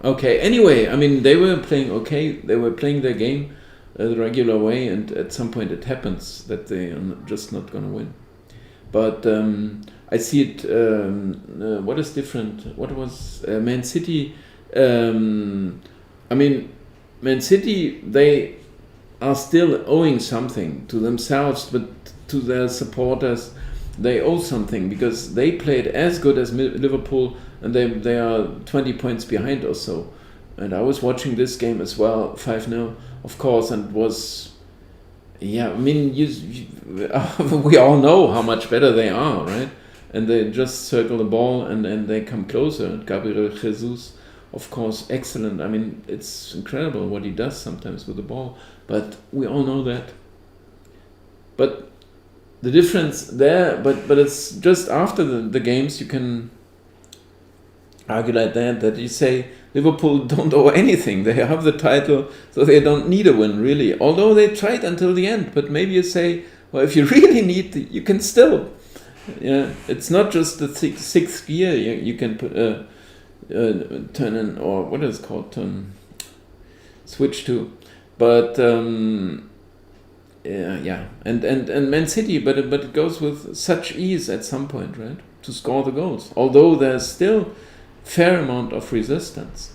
okay. Anyway, I mean, they were playing okay. They were playing their game. the regular way, and at some point it happens that they are just not going to win. But I see it. What is different? What was Man City? I mean, Man City, they are still owing something to themselves, but to their supporters, they owe something because they played as good as Liverpool, and they are 20 points behind or so. And I was watching this game as well, 5-0, of course, and was, yeah, I mean, we all know how much better they are, right? And they just circle the ball and they come closer. And Gabriel Jesus, of course, excellent. I mean, it's incredible what he does sometimes with the ball, but we all know that. But the difference there, but it's just after the games you can argue like that you say Liverpool don't owe anything. They have the title, so they don't need a win, really. Although they tried until the end, but maybe you say, well, if you really need to, you can still. Yeah, it's not just the sixth gear you can put, turn in, or what is it called, switch to. But yeah, and Man City, but it goes with such ease at some point, right, to score the goals. Although there's still fair amount of resistance.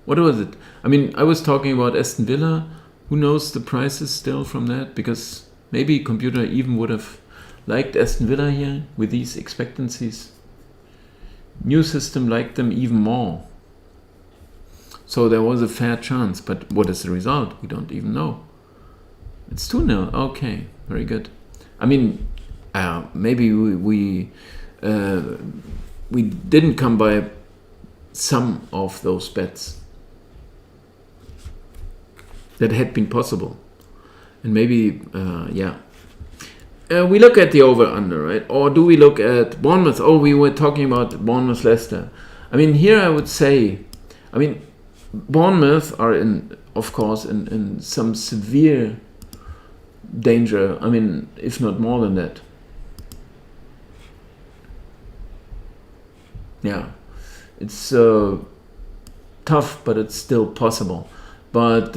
What was it? I mean, I was talking about Aston Villa. Who knows the prices still from that? Because maybe computer even would have liked Aston Villa here with these expectancies. New system liked them even more. So there was a fair chance, but what is the result? We don't even know. It's 2-0. Okay, very good. I mean, maybe we didn't come by some of those bets that had been possible, and maybe we look at the over/under, right? Or do we look at Bournemouth? Oh, we were talking about Bournemouth-Leicester. I mean, here I would say, I mean, Bournemouth are of course in some severe danger. I mean, if not more than that. Yeah, it's tough, but it's still possible. But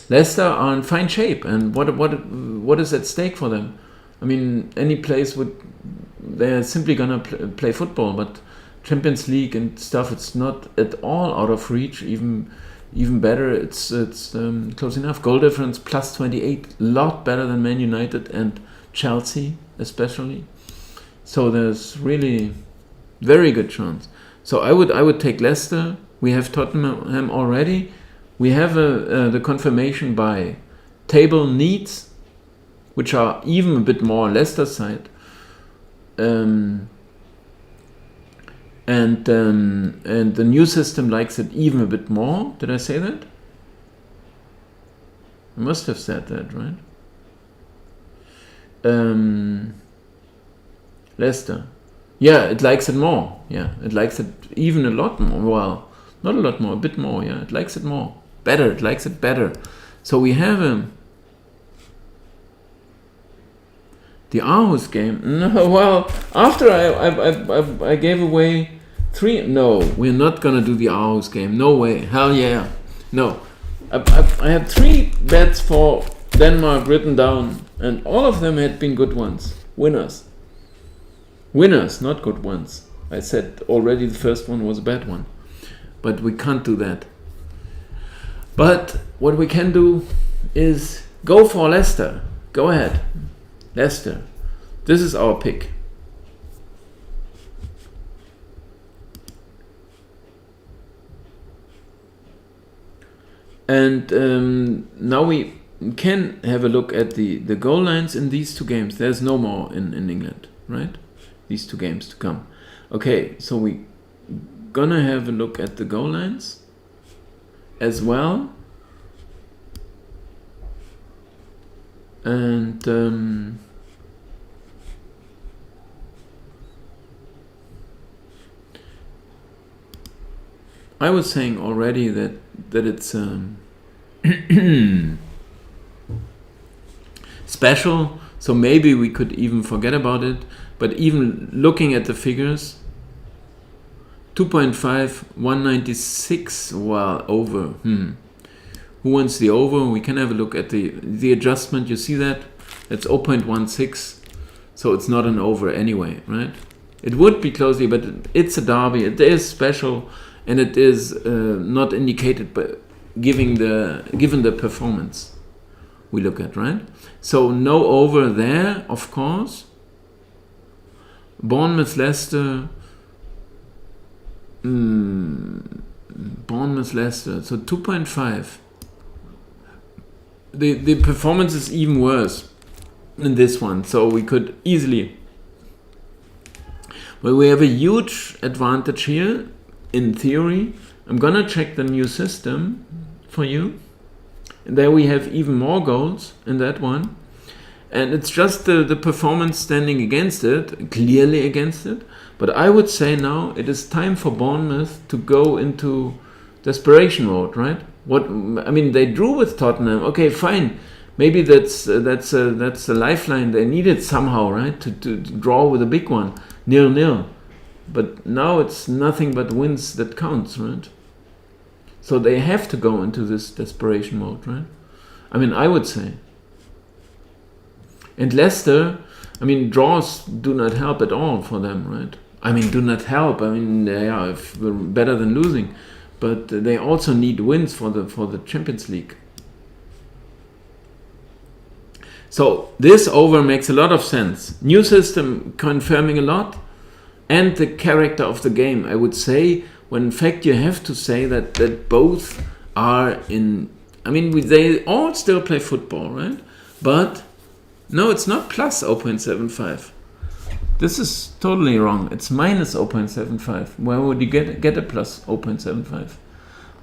Leicester are in fine shape, and what is at stake for them? I mean, any place they're simply gonna play football, but Champions League and stuff, it's not at all out of reach. Even better, it's close enough. Goal difference plus 28, a lot better than Man United and Chelsea especially. So there's really very good chance. So I would take Leicester. We have Tottenham already. We have the confirmation by table needs, which are even a bit more on Leicester's side. And the new system likes it even a bit more. Did I say that? I must have said that, right? Leicester. Yeah, it likes it more. Yeah, it likes it even a lot more. Well, not a lot more, a bit more. Yeah, it likes it more. Better, it likes it better. So we have the Aarhus game. No, well, after I gave away 3. No, we're not gonna do the Aarhus game. No way. Hell yeah. No. I had 3 bets for Denmark written down, and all of them had been good ones. Winners, not good ones. I said already the first one was a bad one, but we can't do that. But what we can do is go for Leicester. Go ahead, Leicester. This is our pick. And now we can have a look at the goal lines in these 2 games. There's no more in England, right? These 2 games to come. Okay, so we gonna have a look at the goal lines as well. And I was saying already that it's special So maybe we could even forget about it. But even looking at the figures, 2.5, 196, well, over. Who wants the over? We can have a look at the adjustment. You see that? That's 0.16. So it's not an over anyway, right? It would be closely, but it's a derby. It is special, and it is not indicated by given the performance we look at, right? So no over there, of course. Bournemouth, Leicester. Bournemouth, Leicester. So 2.5. The performance is even worse than this one. So we could easily. Well, we have a huge advantage here, in theory. I'm gonna check the new system for you. And there we have even more goals in that one. And it's just the performance standing against it, clearly against it. But I would say now it is time for Bournemouth to go into desperation mode, right? They drew with Tottenham. Okay, fine. Maybe that's a lifeline they needed somehow, right? To draw with a big one, 0-0. But now it's nothing but wins that counts, right? So they have to go into this desperation mode, right? I would say. And Leicester, draws do not help at all for them, right? Do not help. They are better than losing, but they also need wins for the Champions League. So this over makes a lot of sense. New system confirming a lot, and the character of the game, I would say. When in fact you have to say that both are in. They all still play football, right? But no, it's not plus 0.75. This is totally wrong. It's minus 0.75. Where would you get a plus 0.75?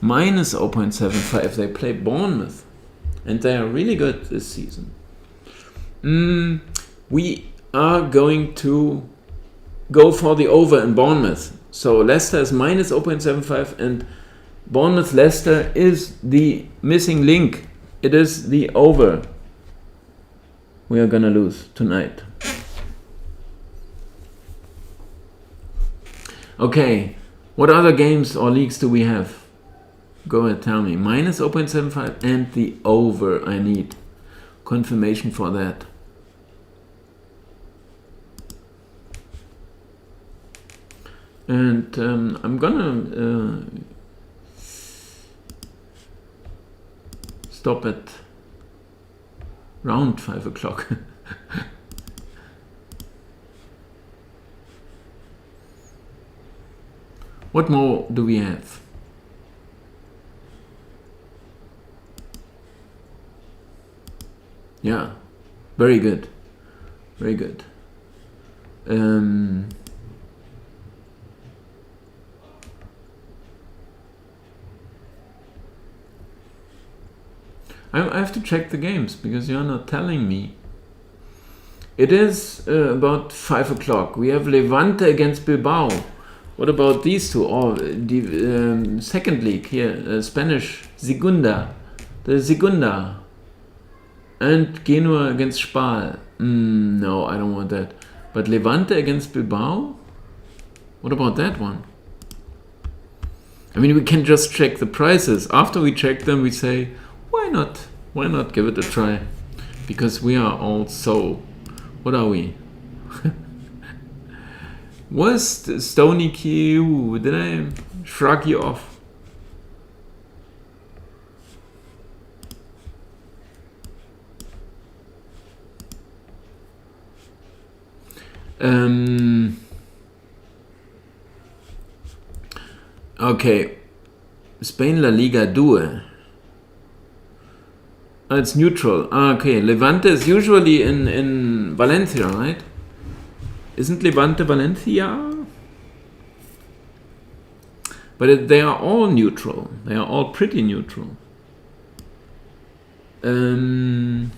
Minus 0.75. They play Bournemouth, and they are really good this season. We are going to go for the over in Bournemouth. So Leicester is minus 0.75, and Bournemouth-Leicester is the missing link. It is the over we are gonna lose tonight. Okay, what other games or leagues do we have? Go ahead, tell me. Minus 0.75 and the over. I need confirmation for that. And I'm gonna stop at round 5 o'clock. What more do we have? Yeah, very good. Very good. I have to check the games because you're not telling me. It is about 5 o'clock. We have Levante against Bilbao. What about these two? The second league here, Spanish, Segunda. The Segunda. And Genoa against Spal. No, I don't want that. But Levante against Bilbao? What about that one? We can just check the prices. After we check them, we say, why not? Why not give it a try? Because we are all so... What are we? Was Stony Q? Did I shrug you off? Okay. Spain La Liga 2. It's neutral. Okay. Levante is usually in Valencia, right? Isn't Levante Valencia? But they are all neutral. They are all pretty neutral. We're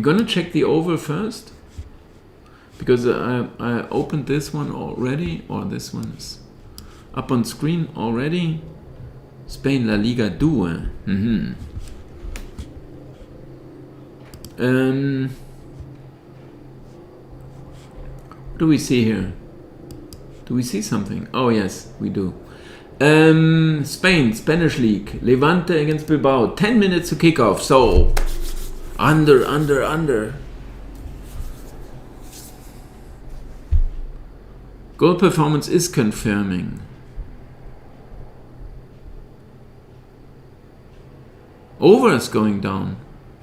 gonna check the over first. Because I opened this one already. Or this one is up on screen already. Spain La Liga 2. What do we see here? Do we see something? Oh yes, we do. Spain, Spanish League. Levante against Bilbao. 10 minutes to kick off. So, under. Goal performance is confirming. Over is going down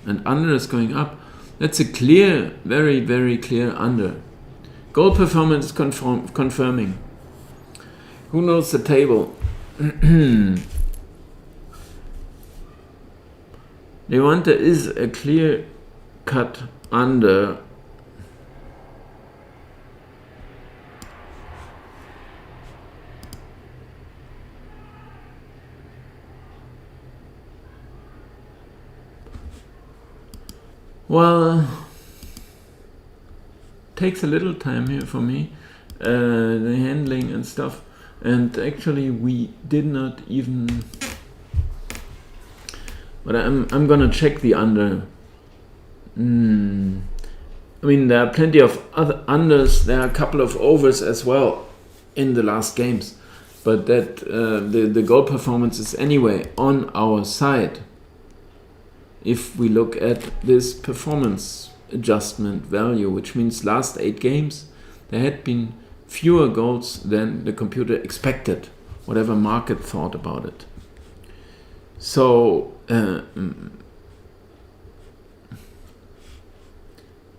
and under is going up. That's a clear, very, very clear under. Goal performance is confirming. Who knows the table? Levante is a clear cut under. Well, takes a little time here for me, the handling and stuff, and actually we did not even, but I'm gonna check the under. I mean, there are plenty of other unders, there are a couple of overs as well in the last games, but that the goal performance is anyway on our side. If we look at this performance adjustment value, which means last 8 games, there had been fewer goals than the computer expected, whatever market thought about it. So,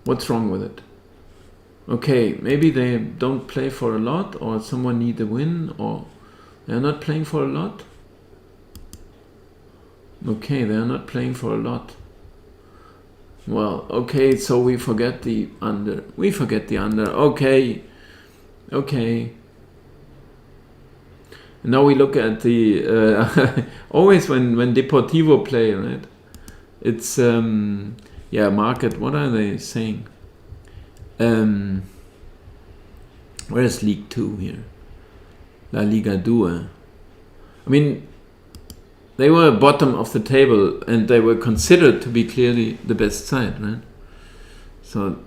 what's wrong with it? Okay, maybe they don't play for a lot, or someone need a win, or they're not playing for a lot. Okay, they are not playing for a lot. Well, okay, so we forget the under. Okay. And now we look at the always when Deportivo play, right? It's market. What are they saying? Where is League 2 here? La Liga 2. I mean, they were bottom of the table and they were considered to be clearly the best side, right? So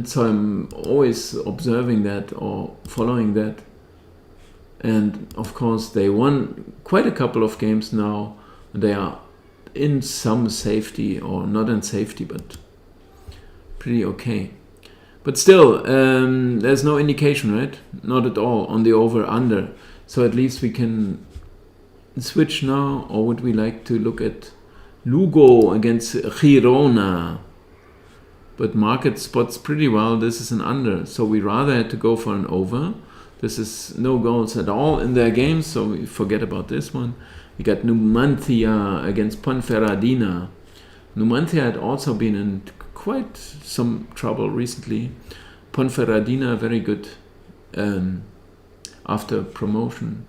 so I'm always observing that or following that. And of course they won quite a couple of games now. They are in some safety, or not in safety, but pretty okay. But still, there's no indication, right? Not at all on the over-under. So at least we can switch now, or would we like to look at Lugo against Girona? But market spots pretty well this is an under, so we rather had to go for an over. This is no goals at all in their games, so we forget about this one. We got Numancia against Ponferradina. Numancia had also been in quite some trouble recently. Ponferradina very good after promotion.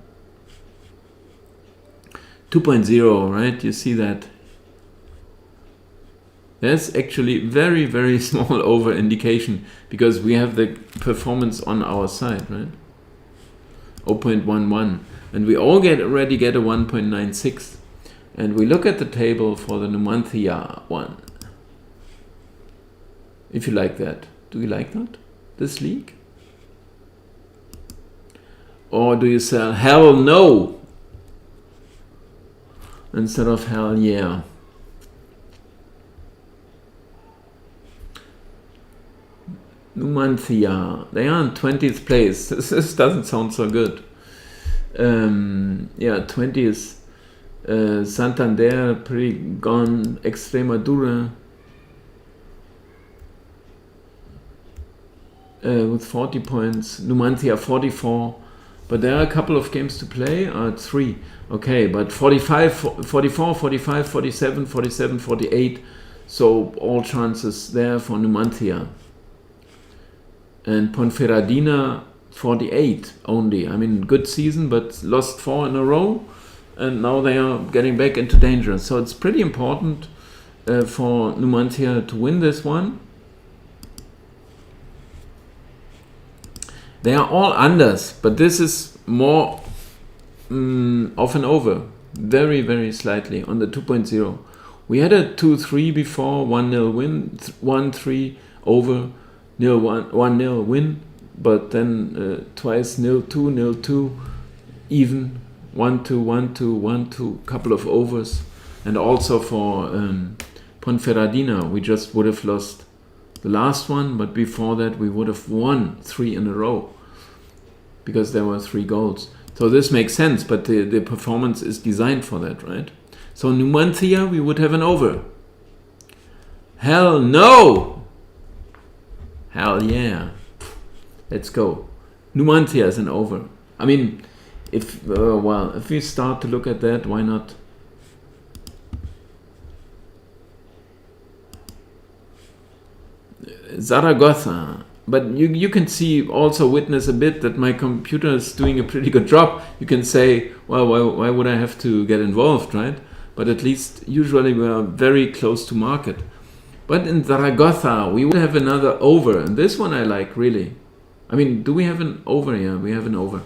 2.0, right? You see that. There's actually very, very small over indication because we have the performance on our side, right? 0.11. And we already get a 1.96. And we look at the table for the Numancia one. If you like that. Do you like that? This league? Or do you say hell no instead of hell yeah? Numancia, they are in 20th place. This doesn't sound so good. 20 is Santander, pretty gone. Extremadura with 40 points. Numancia 44. But there are a couple of games to play. 3. Okay, but 45, 44, 45, 47, 47, 48. So all chances there for Numancia. And Ponferradina 48 only. I mean, good season, but lost 4 in a row. And now they are getting back into danger. So it's pretty important for Numancia to win this one. They are all unders, but this is more of an over. Very, very slightly on the 2.0. We had a 2-3 before, 1-0 win, 1-3 over, 1-0 win, but then twice 0-2, 0-2, even 1-2, 1-2, 1-2, couple of overs. And also for Ponferradina, we just would have lost the last one, but before that we would have won 3 in a row because there were 3 goals. So this makes sense, but the performance is designed for that, right? So Numancia, we would have an over. Hell no! Hell yeah. Let's go. Numancia is an over. I mean, if we start to look at that, why not? Zaragoza. But you can see, also witness a bit that my computer is doing a pretty good job. You can say, well, why would I have to get involved, right? But at least usually we are very close to market. But in Zaragoza, we would have another over. And this one I like, really. I mean, do we have an over? Yeah, we have an over.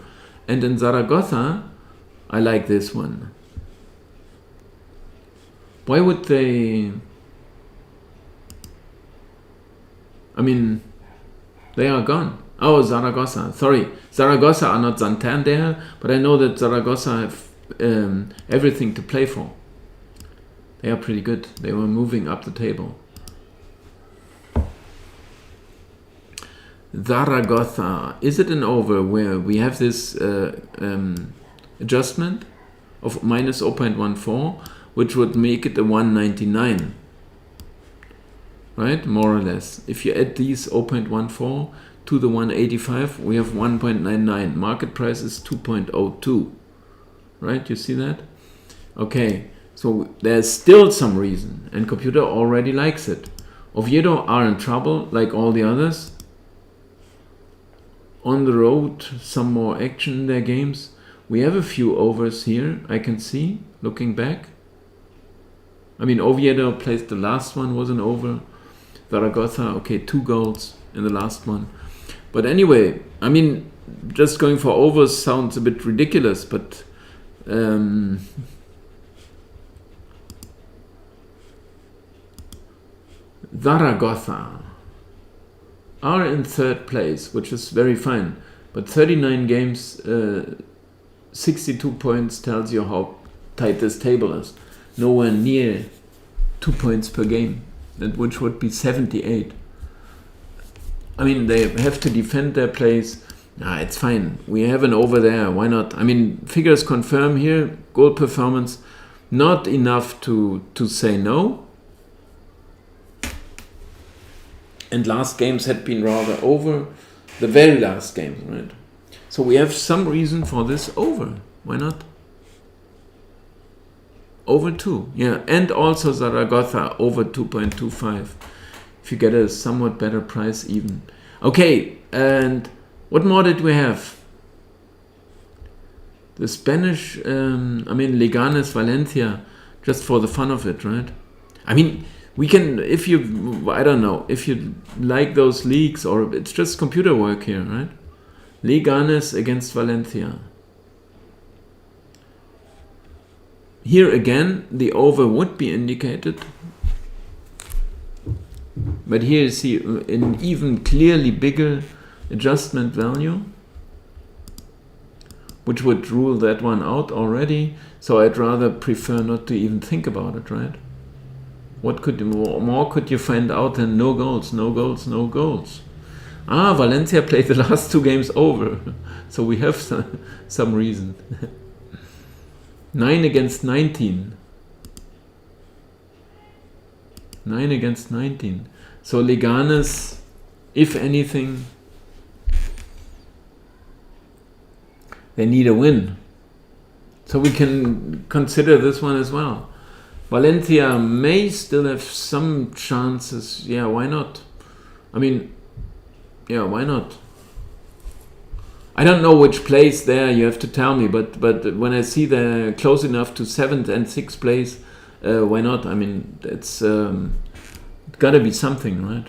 And in Zaragoza, I like this one. Why would they... I mean, they are gone. Oh, Zaragoza. Sorry. Zaragoza are not Santander, but I know that Zaragoza have everything to play for. They are pretty good. They were moving up the table. Zaragoza. Is it an over where we have this adjustment of minus 0.14, which would make it a 199? Right? More or less. If you add these 0.14 to the 185, we have 1.99. Market price is 2.02. Right? You see that? Okay. So there's still some reason, and computer already likes it. Oviedo are in trouble, like all the others. On the road, some more action in their games. We have a few overs here, I can see, looking back. I mean, Oviedo placed the last one, was an over. Zaragoza, okay, 2 goals in the last one. But anyway, I mean, just going for overs sounds a bit ridiculous, but... Zaragoza are in 3rd place, which is very fine. But 39 games, 62 points tells you how tight this table is. Nowhere near 2 points per game, which would be 78. I mean, they have to defend their place. Nah, it's fine. We have an over there. Why not? I mean, figures confirm here. Goal performance, not enough to say no. And last games had been rather over. The very last games, right? So we have some reason for this over. Why not? Over 2. Yeah, and also Zaragoza over 2.25. If you get a somewhat better price even. Okay, and what more did we have? The Spanish, I mean, Leganes, Valencia, just for the fun of it, right? I mean, we can, if you, I don't know, if you like those leagues, or it's just computer work here, right? Leganes against Valencia. Here again, the over would be indicated. But here you see an even clearly bigger adjustment value, which would rule that one out already. So I'd rather prefer not to even think about it, right? What more could you find out than no goals, no goals, no goals? Ah, Valencia played the last 2 games over. So we have some reason. 9 against 19. 9 against 19. So Leganes, if anything, they need a win. So we can consider this one as well. Valencia may still have some chances. Yeah, why not? I mean, yeah, why not? I don't know which place there, you have to tell me, but when I see they're close enough to 7th and 6th place, why not? I mean, it's got to be something, right?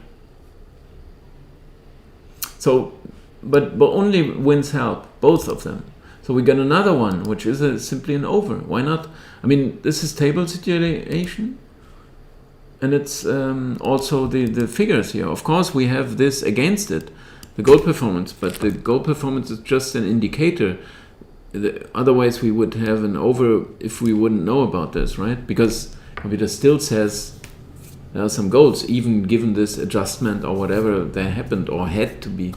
So, but only wins help, both of them. So we got another one, which is simply an over. Why not? I mean, this is table situation. and it's also the figures here. Of course, we have this against it, the goal performance, but the goal performance is just an indicator. Otherwise, we would have an over if we wouldn't know about this, right? Because computer still says there are some goals, even given this adjustment or whatever that happened or had to be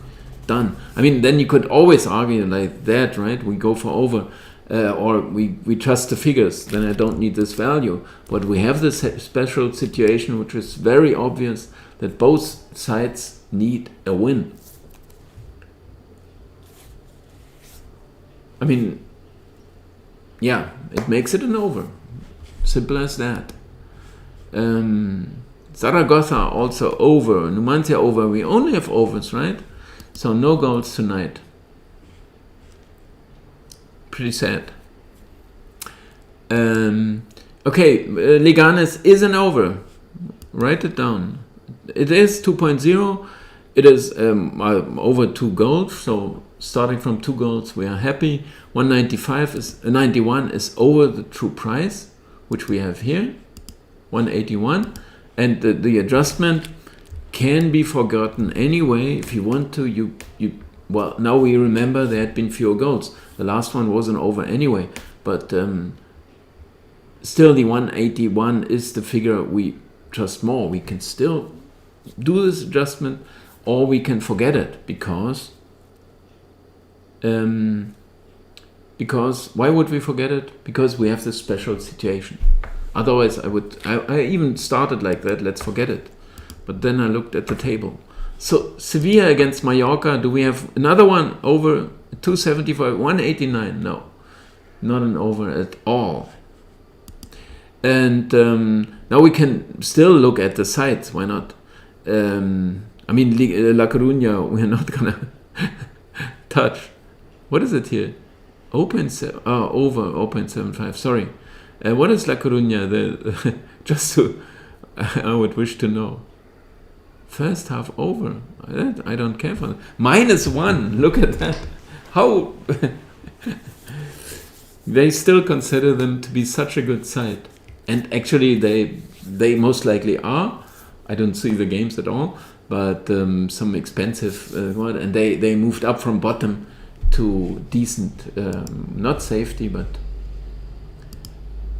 done. I mean, then you could always argue like that, right? We go for over, or we trust the figures, then I don't need this value. But we have this special situation, which is very obvious, that both sides need a win. I mean, yeah, it makes it an over. Simple as that. Zaragoza also over, Numancia over. We only have overs, right? So no goals tonight. Pretty sad. Okay, Leganes is an over. Write it down. It is 2.0. It is over 2 goals. So starting from 2 goals, we are happy. 91 is over the true price, which we have here. 181. And the adjustment can be forgotten anyway. If you want to, well, now we remember there had been fewer goals. The last one was an over anyway, but still the 181 is the figure we trust more. We can still do this adjustment, or we can forget it, because why would we forget it? Because we have this special situation. Otherwise, I even started like that, let's forget it. But then I looked at the table. So Sevilla against Mallorca, do we have another one over 275, 189? No, not an over at all. And now we can still look at the sides, why not? I mean, La Coruña, we're not gonna touch. What is it here? Over 0.75, sorry. What is La Coruña? Just to, I would wish to know. First half over. I don't care for that. -1. Look at that. How they still consider them to be such a good side, and actually they most likely are. I don't see the games at all, but some expensive one, and they moved up from bottom to decent, not safety, but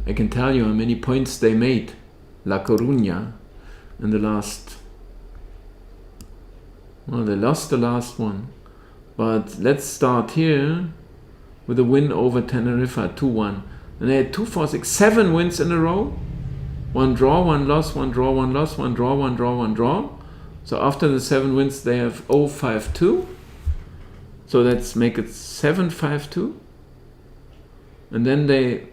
I can tell you how many points they made, La Coruña, in the last. Well, they lost the last one, but let's start here with a win over Tenerife, 2-1. And they had 2, 4, 6, 7 wins in a row. 1 draw, 1 loss, 1 draw, 1 loss, 1 draw, 1 draw, 1 draw. So after the 7 wins, they have 0-5-2. So let's make it 7-5-2. And then they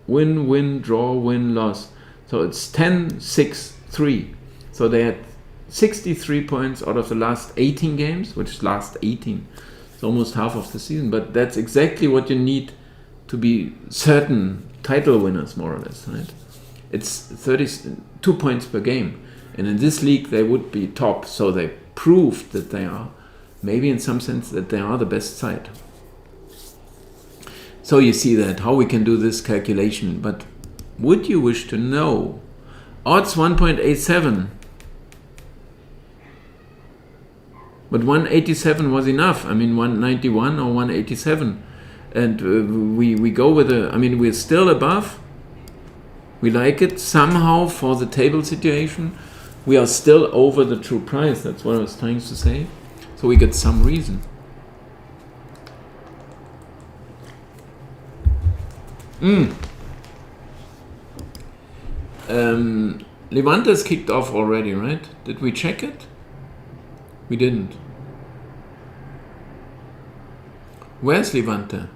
win, win, draw, win, loss. So it's 10-6-3. So they had 63 points out of the last 18 games, which is last 18. It's almost half of the season, but that's exactly what you need to be certain title winners, more or less, right? It's 32 points per game. And in this league, they would be top. So they proved that they are, maybe in some sense, that they are the best side. So you see that, how we can do this calculation. But would you wish to know? Odds 1.87. But 187 was enough. I mean, 191 or 187. And we go with we're still above. We like it somehow for the table situation. We are still over the true price. That's what I was trying to say. So we get some reason. Levante's kicked off already, right? Did we check it? We didn't. Where's Levante?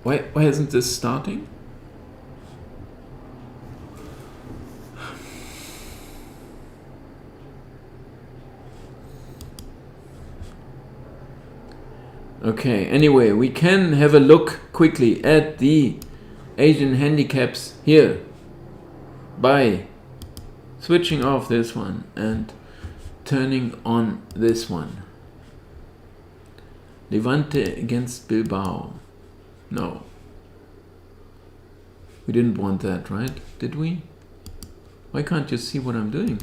Why isn't this starting? Okay, anyway, we can have a look quickly at the Asian handicaps here by switching off this one and turning on this one. Levante against Bilbao. No. We didn't want that, right? Did we? Why can't you see what I'm doing?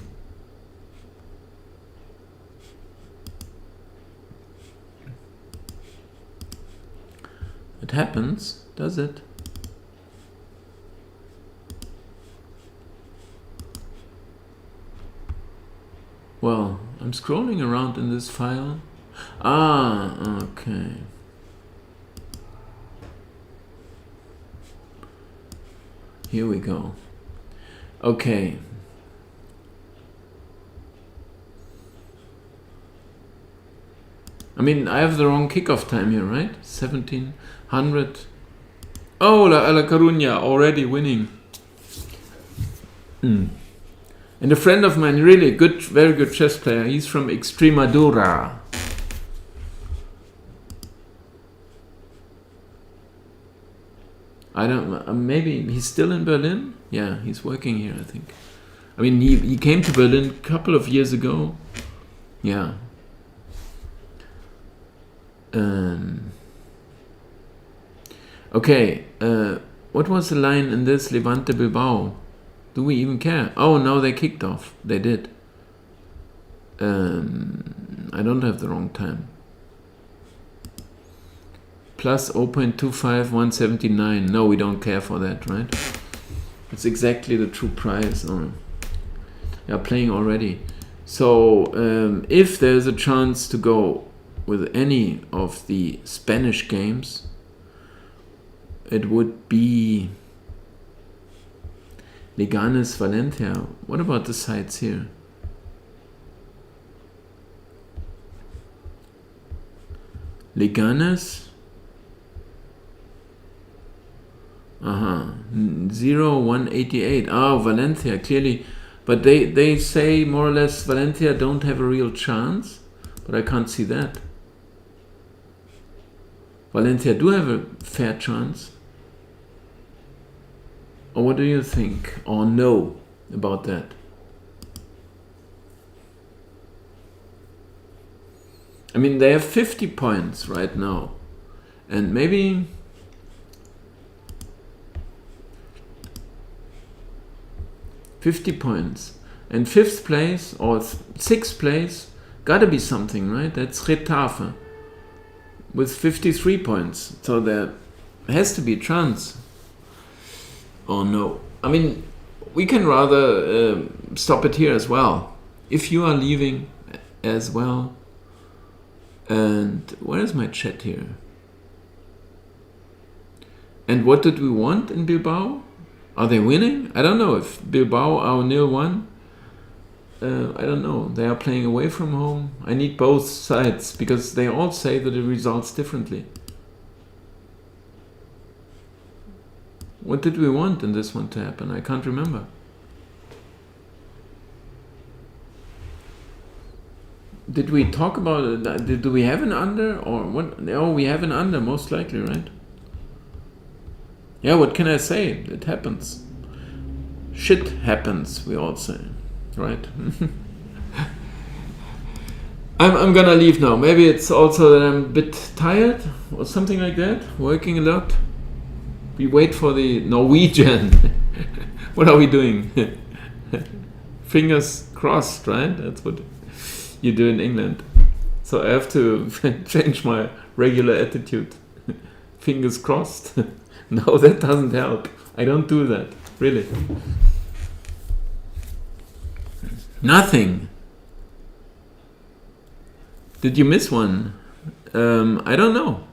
It happens, does it? Well, I'm scrolling around in this file. Ah, okay. Here we go. Okay. I mean, I have the wrong kickoff time here, right? 1700. Oh, La Coruña already winning. And a friend of mine, really good, very good chess player. He's from Extremadura. I don't. Maybe he's still in Berlin. Yeah, he's working here, I think. I mean, he came to Berlin a couple of years ago. Yeah. Okay. What was the line in this Levante Bilbao? Do we even care? Oh, no, they kicked off. They did. I don't have the wrong time. Plus 0.25, 179. No, we don't care for that, right? It's exactly the true price. Oh. Yeah, playing already. So, if there's a chance to go with any of the Spanish games, it would be Leganes Valencia. What about the sides here? Leganes. 0.188. Oh, Valencia, clearly. But they say more or less Valencia don't have a real chance. But I can't see that. Valencia do have a fair chance. Or what do you think? Or know about that? I mean, they have 50 points right now. And maybe... $50 points. And 5th place or 6th place gotta be something, right? That's Getafe with 53 points. So there has to be a chance. Oh no. I mean, we can rather stop it here as well. If you are leaving as well. And where is my chat here? And what did we want in Bilbao? Are they winning? I don't know if Bilbao are 0-1. I don't know. They are playing away from home. I need both sides because they all say that it results differently. What did we want in this one to happen? I can't remember. Did we talk about it? Do we have an under or what? Oh, we have an under, most likely, right? Yeah, what can I say? It happens. Shit happens, we all say, right? I'm gonna leave now. Maybe it's also that I'm a bit tired or something like that. Working a lot. We wait for the Norwegian. What are we doing? Fingers crossed, right? That's what you do in England. So I have to change my regular attitude. Fingers crossed. No, that doesn't help. I don't do that, really. Nothing. Did you miss one? I don't know.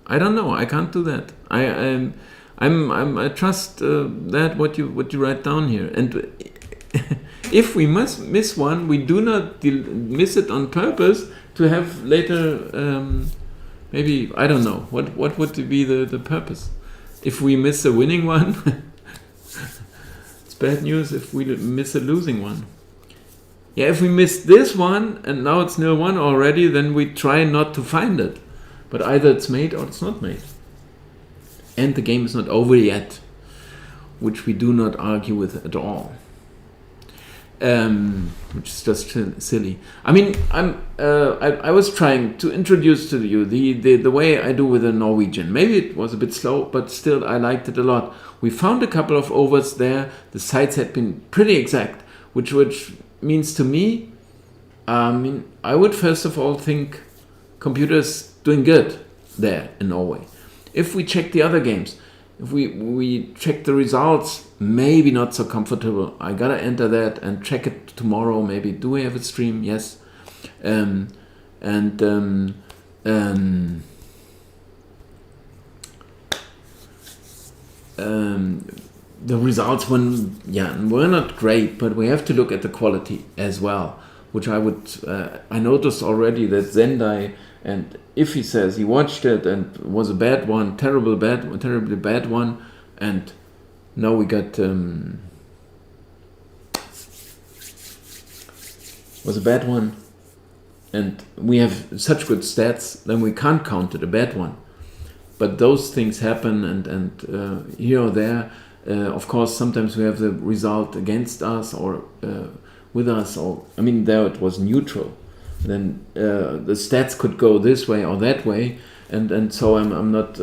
I can't do that. I trust that what you write down here. And if we must miss one, we do not miss it on purpose to have later. Maybe I don't know what would be the purpose. If we miss a winning one, it's bad news. If we miss a losing one, yeah. If we miss this one and now it's 0-1 already, then we try not to find it. But either it's made or it's not made, and the game is not over yet, which we do not argue with at all. which is just silly. I mean, I was trying to introduce to you the way I do with the Norwegian. Maybe it was a bit slow, but still I liked it a lot. We found a couple of overs there. The sides had been pretty exact, which means to me, I would first of all think computers doing good there in Norway. If we check the other games, if we check the results, maybe not so comfortable. I gotta enter that and check it tomorrow. Maybe do we have a stream? Yes. The results were not great, but we have to look at the quality as well, which I noticed already that Zendai, and if he says he watched it and was a bad one, terribly bad one, and now we got was a bad one, and we have such good stats, then we can't count it a bad one. But those things happen, and here or there, of course, sometimes we have the result against us or with us, or I mean, there it was neutral. Then the stats could go this way or that way, and so I'm not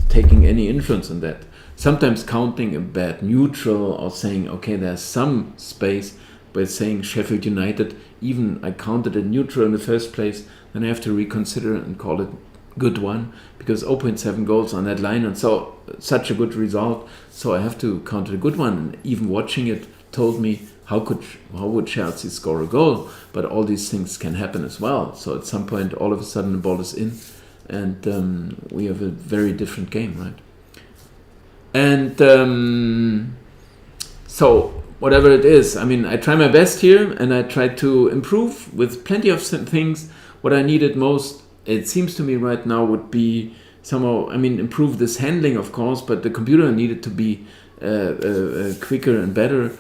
taking any influence on that. Sometimes counting a bad neutral or saying, okay, there's some space, by saying Sheffield United, even I counted a neutral in the first place, then I have to reconsider and call it good one, because 0.7 goals on that line, and so such a good result, so I have to count it a good one. And even watching it told me, how would Chelsea score a goal? But all these things can happen as well. So at some point, all of a sudden, the ball is in, and we have a very different game, right? And so whatever it is, I mean, I try my best here, and I try to improve with plenty of things. What I needed most, it seems to me right now, would be somehow, I mean, improve this handling, of course, but the computer needed to be quicker and better.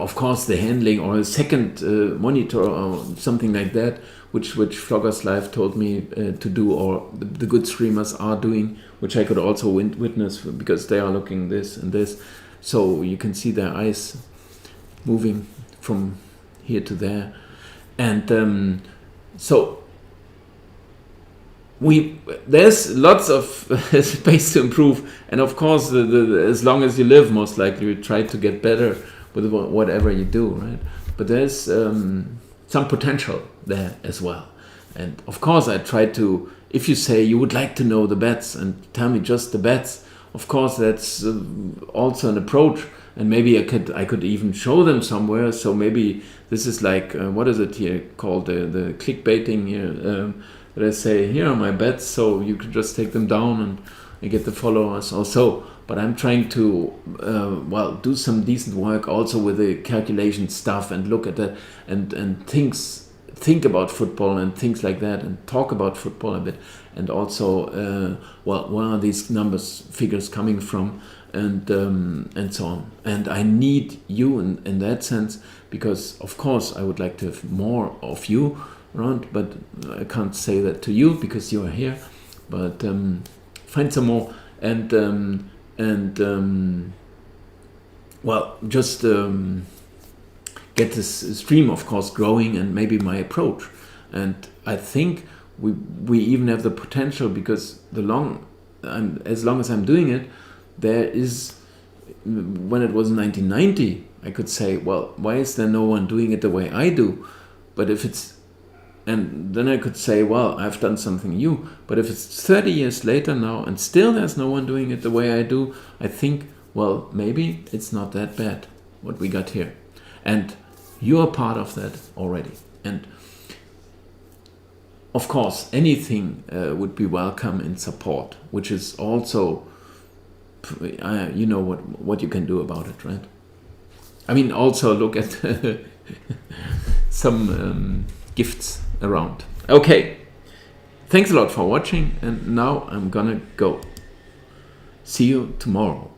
Of course, the handling, or a second monitor or something like that, which Vloggers Live told me to do, or the good streamers are doing, which I could also witness, because they are looking this and this, so you can see their eyes moving from here to there, and so there's lots of space to improve, and of course, as long as you live, most likely you try to get better with whatever you do, right? But there's some potential there as well, and of course, I try to. If you say you would like to know the bets and tell me just the bets, of course, that's also an approach, and maybe I could even show them somewhere. So maybe this is like what is it here called, the clickbaiting here. But I say, here are my bets, so you can just take them down and get the followers also. But I'm trying to, do some decent work also with the calculation stuff, and look at that and think about football and things like that, and talk about football a bit, and also, where are these figures coming from, and so on. And I need you in that sense, because of course I would like to have more of you around, but I can't say that to you because you are here. But find some more, and just get this stream, of course, growing, and maybe my approach. And I think we even have the potential, because as long as I'm doing it, there is. When it was 1990, I could say, well, why is there no one doing it the way I do? But if it's And then I could say, well, I've done something new. But if it's 30 years later now and still there's no one doing it the way I do, I think, well, maybe it's not that bad what we got here. And you're part of that already. And of course, anything would be welcome in support, which is also, you know what you can do about it, right? I mean, also look at some gifts around. Okay, thanks a lot for watching, and now I'm gonna go. See you tomorrow.